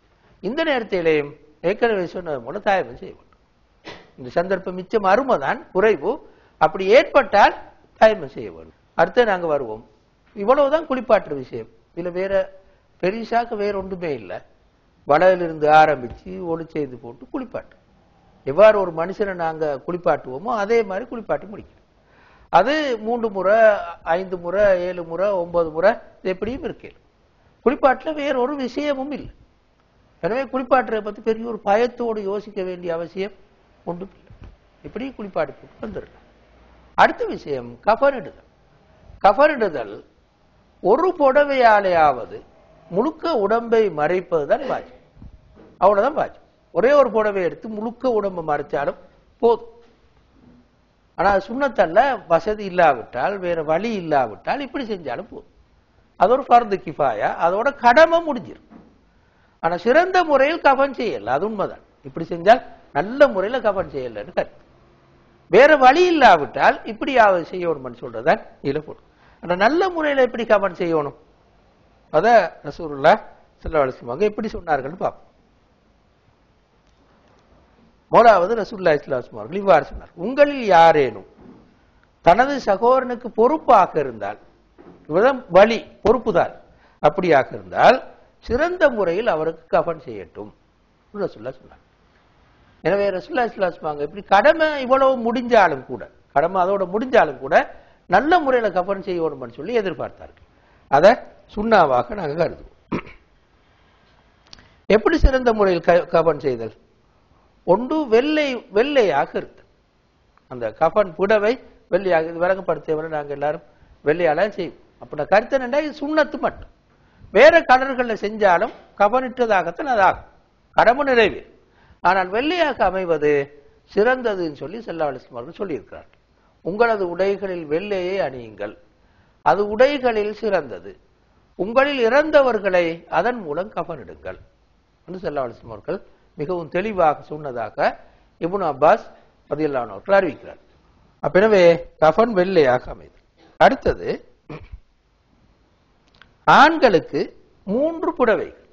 இந்த நேரத்திலேயும் ஏற்கனவே சொன்னது போல தயமம் செய்ய வேண்டும். இந்த சந்தர்ப்பம் மிச்சம் அருமைதான், குறைவு. அப்படி ஏற்பட்டால் தயமம் செய்ய வேண்டும். அடுத்து நாங்க வருவோம். இவ்வளவுதான் குளிப்பாட்டுற விஷயம். இதுல வேற பெரிசாக வேற ஒன்றுமே இல்லை. வளையிலிருந்து ஆரம்பிச்சு ஒளி செய்து போட்டு குளிப்பாட்டு, எவ்வாறு ஒரு மனுஷனை நாங்க குளிப்பாட்டுவோமோ அதே மாதிரி குளிப்பாட்டி முடிக்கணும். அது 3 முறை 5 முறை 7 முறை 9 முறை எப்படியும் இருக்கு. குளிப்பாட்டுல வேற ஒரு விஷயமும் இல்லை. எனவே குளிப்பாட்டுறதை பத்தி பெரிய ஒரு பயத்தோடு யோசிக்க வேண்டிய அவசியம் ஒன்றும் இல்லை. இப்படி குளிப்பாட்டி போட்டு வந்துடலாம். அடுத்த விஷயம் கஃனிடுதல். கஃனிடுதல் ஒரு புடவையாலேயாவது முழுக்க உடம்பை மறைப்பதுதான் வாஜிப். அவ்வளவுதான் வாஜிப். ஒரே ஒரு புடவை எடுத்து முழுக்க உடம்பை மறைச்சாலும் போதும். ஆனா சுன்னத்தல்ல, வசதி இல்லாவிட்டால் வேற வழி இல்லாவிட்டால் இப்படி செஞ்சாலும் போதும். அது ஒரு ஃபர்து கிஃபாயா, அதோட கடமை முடிஞ்சிடும். ஆனா சிறந்த முறையில் கஃன் செய்யல, அது உண்மைதான். இப்படி செஞ்சால் நல்ல முறையில கஃன் செய்யலன்னு கருத்து. வேற வழி இல்லாவிட்டால் இப்படியாவது செய்யணும்னு சொல்றதான் இதுல போடும். ஆனா நல்ல முறையில எப்படி கஃன் செய்யணும் அத ரசூலுல்லாஹ் ஸல்லல்லாஹு அலைஹி வஸல்லம் எப்படி சொன்னார்கள் பார்ப்போம். முதலாவது ரசூலுல்லாஹி ஸல்லல்லாஹு அலைஹி வஸல்லம் இவ்வாறு சொன்னார், உங்களில் யாரேனும் தனது சகோதரனுக்கு பொறுப்பாக இருந்தால், வழி பொறுப்புதான் அப்படியாக இருந்தால் சிறந்த முறையில் அவருக்கு கஃன் செய்யட்டும் ரசூலுல்லாஹ் சொன்னார். எனவே ரசூலுல்லாஹி ஸல்லல்லாஹு அலைஹி வஸல்லம் எப்படி கடமை இவ்வளவு முடிஞ்சாலும் கூட, கடமை அதோட முடிஞ்சாலும் கூட நல்ல முறையில கஃபன் செய்யணும்னு சொல்லி எதிர்பார்த்தார்கள். அதை சுண்ணாவாக நாங்கள் கருதுவோம். எப்படி சிறந்த முறையில் கஃபன் செய்தல்? ஒன்று வெள்ளையாக இருக்கு. அந்த கஃபன் புடவை வெள்ளையாக இது விளங்கப்படுத்தியவரை நாங்கள் எல்லாரும் வெள்ளையால செய்வோம். அப்படின்னா கருத்து என்னன்னா இது சுண்ணத்து மட்டும். வேற கலர்களில் செஞ்சாலும் கஃனிட்டதாகத்தான் அதாகும், கடமை நிறைவேறும். ஆனால் வெள்ளையாக அமைவது சிறந்ததுன்னு சொல்லி ஸல்லல்லாஹு அலைஹி வஸல்லம் அவர்கள் சொல்லியிருக்கிறார்கள். உங்களது உடைகளில் வெள்ளையை அணியுங்கள், அது உடைகளில் சிறந்தது. உங்களில் இறந்தவர்களை அதன் மூலம் கஃனிடுங்கள் என்று ஸல்லல்லாஹு அலைஹி வஸல்லம் அவர்கள் மிகவும் தெளிவாக சொன்னதாக இப்னு அப்பாஸ் ரலியல்லாஹு அன்ஹு அவர்கள் அறிவிக்கிறார். எனவே கஃன் வெள்ளையாக அமைது. அடுத்தது ஆண்களுக்கு 3 புடவைகள்.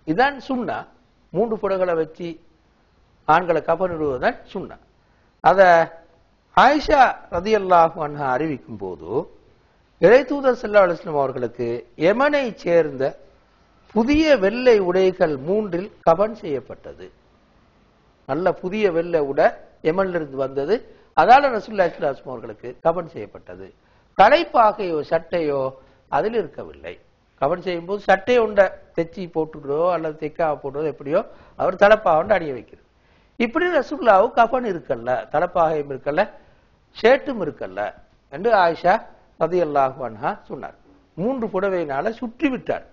இதான் சுன்னா. 3 புடவைகளை வச்சு ஆண்களை கஃனிடுவதுதான் சுன்னா. அத ஆயிஷா ரலியல்லாஹு அன்ஹா அறிவிக்கும் போது இறை தூதர் ஸல்லல்லாஹு அலைஹி வஸல்லம் அவர்களுக்கு யமனை சேர்ந்த புதிய வெள்ளை உடைகள் 3 கஃன் செய்யப்பட்டது. நல்ல புதிய வெள்ளை உடை யமனிலிருந்து வந்தது. அதால ரசூலுல்லாஹி ஸல்லல்லாஹு அலைஹி வஸல்லம் அவர்களுக்கு கஃன் செய்யப்பட்டது. தலைப்பாகையோ சட்டையோ அதில் இருக்கவில்லை. கஃன் செய்யும் போது சட்டை ஒன்றை தைச்சி போட்டுக்கிறதோ அல்லது தைக்காம போடுறதோ எப்படியோ அவர் தலைப்பாக ஒன்று அணிய வைக்கிறது. இப்படி ரசூலுல்லாஹ் கஃன் இருக்கல்ல, தலைப்பாகையும் இருக்கல்ல, ஷேட்டும் இருக்கல்ல என்று ஆயிஷா ரலியல்லாஹு அன்ஹா சொன்னார். 3 புடவையினால சுற்றி விட்டார்.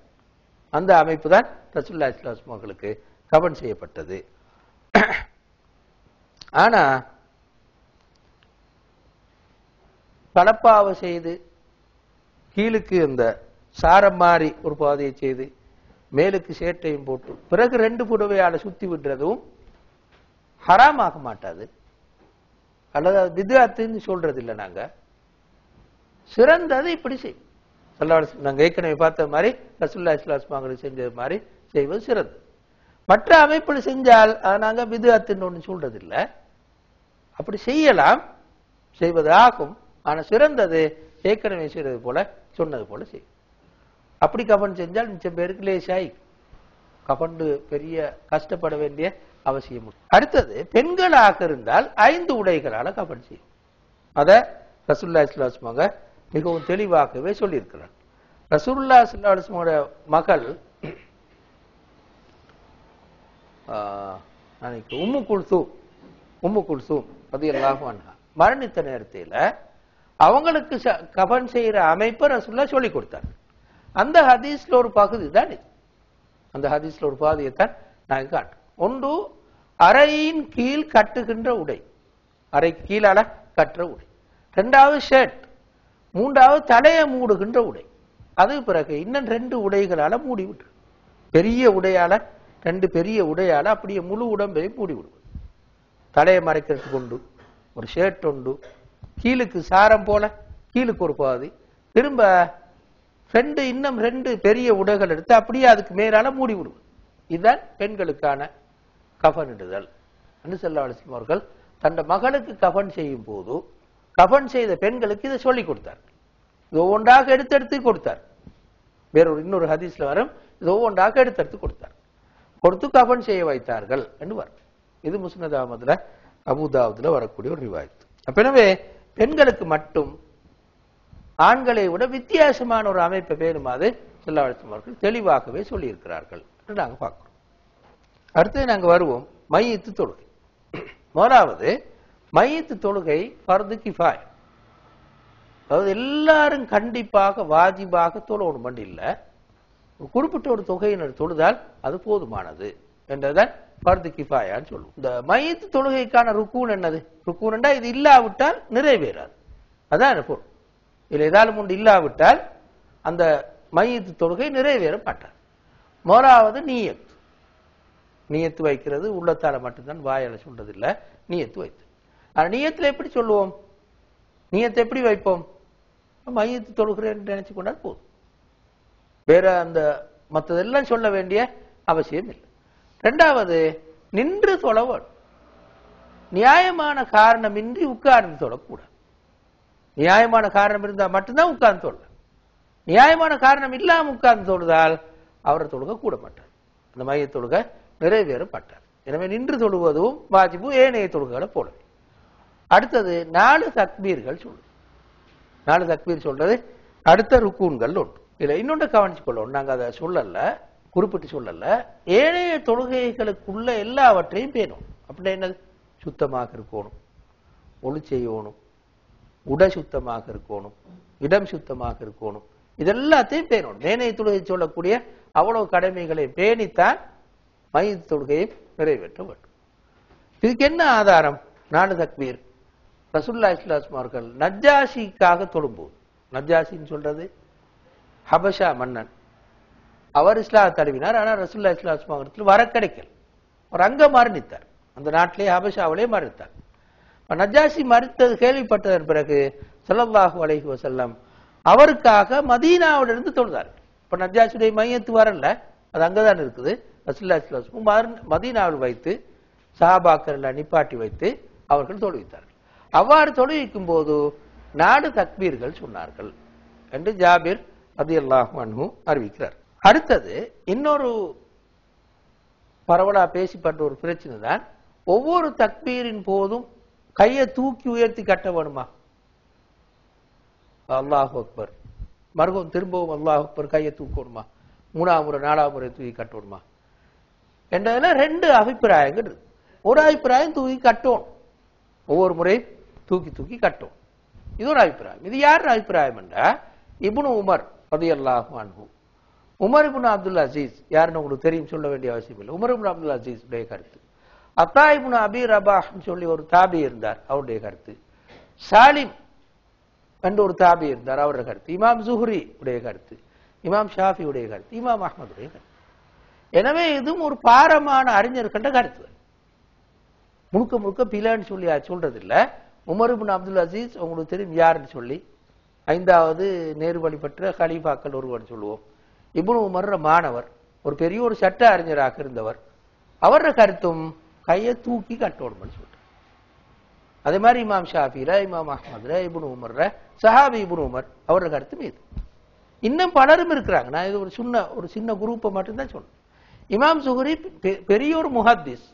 அந்த அமைப்பு தான் ரசூலுல்லாஹி ஸல்லல்லாஹு அலைஹி வஸல்லம் அவர்களுக்கு கஃன் செய்யப்பட்டது. ஆனா தலப்பாவை செய்து கீழுக்கு இந்த சாரம் மாறி ஒரு பாதையை செய்து மேலுக்கு சேட்டையும் போட்டு பிறகு 2 புடவையால சுத்தி விடுறதும் ஹராமாக மாட்டாது, அல்லது பித்அத்துன்னு சொல்றது இல்லை. நாங்க சிறந்தது இப்படி செய்வோம். நாங்க ஏற்கனவே பார்த்த மாதிரி ரசூலுல்லாஹி ஸல்லல்லாஹு அலைஹி வஸல்லம் செஞ்சது மாதிரி செய்வது சிறந்தது. மற்ற அமைப்பில் செஞ்சால் நாங்க பித்அத்துன்னு ஒன்று சொல்றது இல்லை. அப்படி செய்யலாம், செய்வது ஆகும். ஆனா சிறந்தது ஏற்கனவே செய்யறது போல சொன்னது போல செய்யும். அப்படி கஃன் செஞ்சால் மிச்சம் பேருக்கு லேசாய் கஃபண்டு பெரிய கஷ்டப்பட வேண்டிய அவசியம். அடுத்தது பெண்களாக இருந்தால் 5 உடைகளால கஃன் செய்யும். அத ரசூலுல்லாஹி ஸல்லல்லாஹு அலைஹி வஸல்லம் மிகவும் தெளிவாகவே சொல்லியிருக்கிறார். ரசூலுல்லாஹி ஸல்லல்லாஹு அலைஹி வஸல்லம் மகள் உம்மு குல்சூம் ரலியல்லாஹு அன்ஹா மரணித்த நேரத்தில் அவங்களுக்கு கஃன் செய்யற அமைப்பை ரசூலுல்லாஹ் சொல்லி கொடுத்தார். அந்த ஹதீஸ்ல ஒரு பகுதி தான் இது. அந்த ஹதீஸ்ல ஒரு பாதியைத்தான் நாங்கள் காட்டுறோம். ஒன்று அறையின் கீழ் கட்டுகின்ற உடை, அறைக்கு கீழால கட்டுற உடை. 2வது ஷர்ட். 3வது தலையை மூடுகின்ற உடை. அது பிறகு இன்னும் 2 உடைகளால மூடி விட்டு, பெரிய உடையால 2 பெரிய உடையால அப்படியே முழு உடம்பையும் மூடி விடுவது. தலையை மறைக்கிறதுக்கு உண்டு ஒரு ஷர்ட் உண்டு, கீழுக்கு சாரம் போல கீழுக்கு ஒரு பாதி, திரும்ப இன்னும் 2 பெரிய உடைகள் எடுத்து அப்படியே அதுக்கு மேலால மூடி விடுவது. இதுதான் பெண்களுக்கான கஃனிடுதல். ஸல்லல்லாஹு அலைஹி வஸல்லம் அவர்கள் தன் மகளுக்கு கஃன் செய்யும் போது கஃன் செய்த பெண்களுக்கு இதை சொல்லி கொடுத்தார். இது ஒவ்வொன்றாக எடுத்து கொடுத்தார். இன்னொரு ஹதீஸ்ல வரும், இது ஒவ்வொன்றாக எடுத்து கொடுத்தார். கொடுத்து கஃன் செய்ய வைத்தார்கள் என்று வரும். இது முஸ்னத் அஹ்மதுல அபூதாவுதுல வரக்கூடிய ஒரு ரிவாயத். எனவே பெண்களுக்கு மட்டும் ஆண்களை விட வித்தியாசமான ஒரு அமைப்பை வேணுமாறு ஸல்லல்லாஹு அலைஹி வஸல்லம் அவர்கள் தெளிவாகவே சொல்லி இருக்கிறார்கள் என்று நாங்கள் பார்க்கிறோம். அடுத்து நாங்கள் வருவோம் மையத்து தொழுகை. முதலாவது மையத்து தொழுகை ஃபர்து கிஃபாயா, அதாவது எல்லாரும் கண்டிப்பாக வாஜிபாக தொழணும் இல்லை, குறிப்பிட்ட ஒரு தொகையினர் தொழுதால் அது போதுமானது என்றதான் ஃபர்து கிஃபாயான்னு சொல்லுவோம். இந்த மையத்து தொழுகைக்கான ருக்கூன் என்னது? ருக்கூன்டா இது இல்லாவிட்டால் நிறைவேறாது, அதான் பொருள். இதில் ஏதாலும் ஒன்று இல்லாவிட்டால் அந்த மையத்து தொழுகை நிறைவேற மாட்டார். முதலாவது நீயத்து வைக்கிறது உள்ளத்தால மட்டும்தான், வாயால சொல்றது இல்லை. நீயத்து வைத்து நீயத்துல எப்படி சொல்லுவோம்? நீயத்தை எப்படி வைப்போம்? மையத்து தொழுகிறேன் நினைச்சு கொண்டால் போதும், வேற அந்த மற்றதெல்லாம் சொல்ல வேண்டிய அவசியம் இல்லை. 2வது நின்று தொழவன், நியாயமான காரணமின்றி உட்கார்ந்து தொழக்கூடாது. நியாயமான காரணம் இருந்தால் மட்டும்தான் உட்கார்ந்து தொழலாம். நியாயமான காரணம் இல்லாமல் உட்கார்ந்து தொழுதால் அவரை தொழுக கூட மாட்டார், அந்த மைய தொழுக நிறைவேறப்பட்டார். எனவே நின்று தொழுவதும் வாஜிபு ஏனைய தொழுகைகளை போல. அடுத்தது 4 தக்பீர்கள் சொல்றது. 4 தக்பீர் சொல்றது அடுத்த ருக்கூன்கள் உண்டு. இதுல இன்னொன்று கவனிச்சு கொள்ளணும், நாங்க அதை சொல்லல, குறிப்பிட்டு சொல்லல. ஏனைய தொழுகைகளுக்குள்ள எல்லாவற்றையும் பேணும். அப்படின்னா என்னது? சுத்தமாக இருக்கணும், ஒளி செய்யணும், உடை சுத்தமாக இருக்கணும், இடம் சுத்தமாக இருக்கணும், இதெல்லாத்தையும் பேணும். ஏனைய தொழுகை சொல்லக்கூடிய அவ்வளவு கடமைகளை பேணித்தான் மையத் தொழுகையை நிறைவேற்ற வேண்டும். இதுக்கு என்ன ஆதாரம்? 4 தக்பீர். ரசூலுல்லாஹி ஸல்லல்லாஹு அலைஹி வஸல்லம் அவர்கள் நஜ்ஜாஷிக்காக தொழும்போது, நஜ்ஜாஷின்னு சொல்றது ஹபஷா மன்னன், அவர் இஸ்லாம் தழுவினார். ஆனால் ரசூலுல்லாஹி ஸல்லல்லாஹு அலைஹி வஸல்லம் அவர்கள் வர கிடைக்கல, அவர் அங்க மரணித்தார், அந்த நாட்டிலே ஹபஷாவிலே மரணித்தார். நஜ்ஜாஷி மரித்தது கேள்விப்பட்டதன் பிறகு ஸல்லல்லாஹு அலைஹி வஸல்லம் அவருக்காக மதீனாவிலிருந்து தொழுதார். இப்ப நஜ்ஜாஷியுடைய மையத்து வரல, அது அங்கதான் இருக்குது. ரசூலுல்லாஹி ஸல்லல்லாஹு அலைஹி வஸல்லம் மதீனாவில் வைத்து சஹாபாக்கள் நிப்பாட்டி வைத்து அவர்கள் தொழுவித்தார்கள். அவ்வாறு தொழுவிக்கும் போது 4 தக்பீர்கள் சொன்னார்கள் என்று ஜாபிர் ரலியல்லாஹு அன்ஹு அறிவிக்கிறார். அடுத்தது இன்னொரு பரவலா பேசிப்பட்ட ஒரு பிரச்சனை தான், ஒவ்வொரு தக்பீரின் போதும் கையை தூக்கி உயர்த்தி கட்ட வேணுமா? அல்லாஹு அக்பர், மறுபடியும் திரும்பவும் அல்லாஹு அக்பர் கையை தூக்கணுமா? 3ஆம் முறை 4ஆம் முறை தூக்கி கட்டணுமா என்றதுல 2 அபிப்பிராயங்கள் இருக்கு. ஒரு அபிப்பிராயம் தூக்கி கட்டணும், ஒவ்வொரு முறையும் தூக்கி தூக்கி கட்டும், இது ஒரு அபிப்பிராயம். இது யார் அபிப்பிராயம் என்றா இப்னு உமர் ரலியல்லாஹு அன்ஹு. உமர் இப்னு அப்துல் அசீஸ் யாருன்னு உங்களுக்கு தெரியும், சொல்ல வேண்டிய அவசியம் இல்லை. உமர் இப்னு அப்துல் அசீஸ் உடைய கருத்து. அத்தா இப்னு அபி ரபாஹ் சொல்லி ஒரு தாபி இருந்தார், அவருடைய கருத்து. சாலிம் என்று ஒரு தாபி இருந்தார், அவருடைய கருத்து. இமாம் ஜுஹ்ரி உடைய கருத்து, இமாம் ஷாஃபி உடைய கருத்து, இமாம் அஹ்மது உடைய கருத்து. எனவே இதுவும் ஒரு பாரமான அறிஞர்கள்ட கருத்து, முழுக்க முழுக்க பிலான்னு சொல்லி சொல்றது இல்ல. உமர் இப்னு அப்துல் அசீஸ் உங்களுக்கு தெரியும் யாருன்னு சொல்லி, 5வது நேரு வழிபற்ற கலீஃபாக்கள் ஒருவர் சொல்லுவோம். இப்னு உமர் மாணவர், ஒரு பெரிய ஒரு சட்ட அறிஞராக இருந்தவர். அவர கருத்தும் கையை தூக்கி கட்டணும்னு சொல்றார். அதே மாதிரி இமாம் ஷாஃபில, இமாம் அஹ்மதுல, இப்னு உமர்ல சஹாபி இப்னு உமர் அவர கருத்தும் இது. இன்னும் பலரும் இருக்கிறாங்க, நான் இது ஒரு சின்ன குரூப்பை மட்டும்தான் சொல்றேன். இமாம் சுஹ்ரி பெரிய ஒரு முஹத்திஸ்,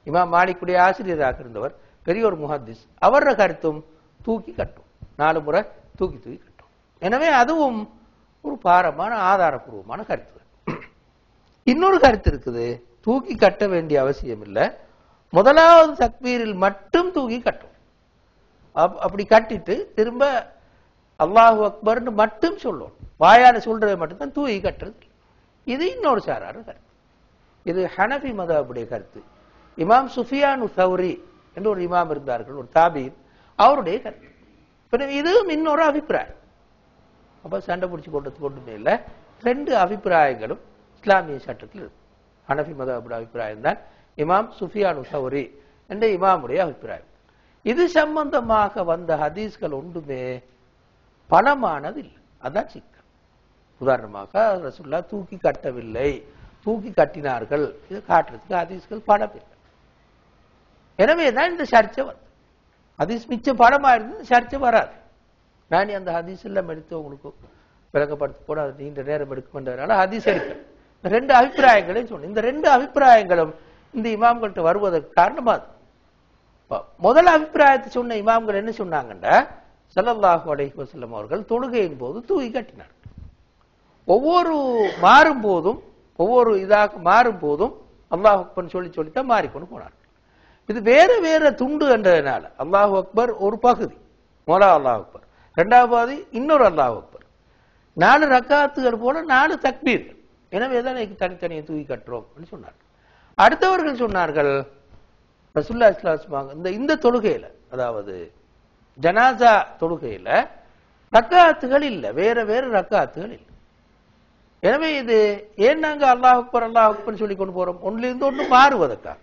இமாம் மாலிக்குடைய ஆசிரியராக இருந்தவர், பெரிய ஒரு முஹத்திஸ். அவர கருத்தும் தூக்கி கட்டும், 4 முறை தூக்கி தூக்கி கட்டும். எனவே அதுவும் ஒரு பாரமான ஆதாரபூர்வமான கருத்து. இன்னொரு கருத்து இருக்குது, தூக்கி கட்ட வேண்டிய அவசியம் இல்லை, முதலாவது தக்பீரில் மட்டும் தூக்கி கட்டும். அப்படி கட்டிட்டு திரும்ப அல்லாஹு அக்பர்னு மட்டும் சொல்லணும், வாயால சொல்றதை மட்டும்தான் தூக்கி கட்டுறது. இது இன்னொரு சாரார கருத்து. இது ஹனஃபி மதஹ்புடைய கருத்து. இமாம் சுஃபியான் சௌரி என்று ஒரு இமாம் இருந்தார்கள், ஒரு தாபீன், அவருடைய கருத்து. இதுவும் இன்னொரு அபிப்பிராயம். அப்ப சண்டை பிடிச்சு கொண்டது கொண்டுமே இல்லை, 2 அபிப்பிராயங்களும் இஸ்லாமிய சட்டத்தில் இருக்கு. ஹனஃபி மதஹ்புடைய அபிப்பிராயம் தான் இமாம் சுஃபியான் சௌரி என்ற இமாமுடைய அபிப்பிராயம். இது சம்பந்தமாக வந்த ஹதீஸ்கள் ஒன்றுமே பலமானது இல்லை, அதான் சிக்கல். உதாரணமாக ரசூலுல்லாஹ் தூக்கி கட்டவில்லை, தூக்கி கட்டினார்கள், இதை காட்டுறதுக்கு ஹதீஸ்கள் பலம் இல்லை. எனவேதான் இந்த சர்ச்சை வருது. ஹதீஸ் மிச்சம் பலமா இருந்து சர்ச்சை வராது. நான் அந்த ஹதீஸ் எல்லாம் எடுத்து உங்களுக்கு விளக்கப்படுத்த போட அது நீண்ட நேரம் எடுக்கும்ன்றதுனால ஹதீஸ் எடுக்க 2 அபிப்பிராயங்களையும் சொன்னேன். இந்த 2 அபிப்பிராயங்களும் இந்த இமாம்கள்ட்ட வருவதற்கு காரணமாது. முதல் அபிப்பிராயத்தை சொன்ன இமாம்கள் என்ன சொன்னாங்கன்னா, ஸல்லல்லாஹு அலைஹி வஸல்லம் அவர்கள் தொழுகையின் போது தூக்கி கட்டினார். ஒவ்வொரு மாறும் போதும், ஒவ்வொரு இதாக மாறும் போதும் அல்லாஹ் அக்பர் சொல்லி சொல்லித்தான் மாறிக்கொண்டு போனார். இது வேற வேற துண்டு என்றதுனால அல்லாஹு அக்பர் ஒரு பகுதி, மோலா அல்லாஹ் அக்பர், 2வது பகுதி இன்னொரு அல்லாஹ் அக்பர், 4 ரக்காத்துகள் போல 4 தக்பீர். எனவேதான் தனித்தனியை தூக்கி கட்டுறோம் சொன்னார். அடுத்தவர்கள் சொன்னார்கள், ரசூலுல்லாஹி ஸல்லல்லாஹு அலைஹி வஸல்லம் இந்த தொழுகையில, அதாவது ஜனாசா தொழுகையில ரக்காத்துகள் இல்லை, வேற வேற ரக்காத்துகள் இல்லை. எனவே இது ஏன் நாங்க அல்லாஹ் அக்பர் அல்லாஹ் அக்பர் சொல்லி கொண்டு போறோம்? ஒன்றிலிருந்து ஒன்று மாறுவதற்காக,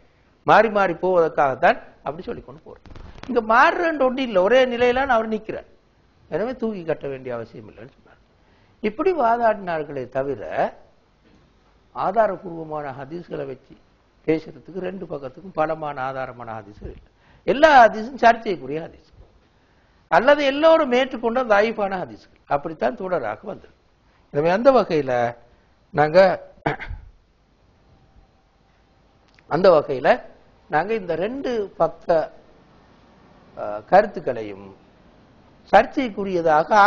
மாறி மாறி போவதற்காகத்தான் அப்படி சொல்லி கொண்டு போறோம். இங்க மாறுறன்ற ஒன்று இல்லை, ஒரே நிலையில அவர் நிற்கிறார். எனவே தூக்கி கட்ட வேண்டிய அவசியம் இல்லைன்னு சொன்னார். இப்படி வாதாடினார்களே தவிர ஆதாரபூர்வமான ஹதீஸ்களை வச்சு பேசுறதுக்கு 2 பக்கத்துக்கும் பலமான ஆதாரமான ஹதீஸ்கள் இல்லை. எல்லா ஹதீஸும் சர்ச்சைக்குரிய ஹதீஸ் அல்லது எல்லோரும் ஏற்றுக்கொண்ட தாயிஃபான ஹதீஸ்கள், அப்படித்தான் தொடராக வந்தது. எனவே அந்த வகையில நாங்க இந்த 2 பக்க கருத்துக்களையும் சர்ச்சைக்குரியதாக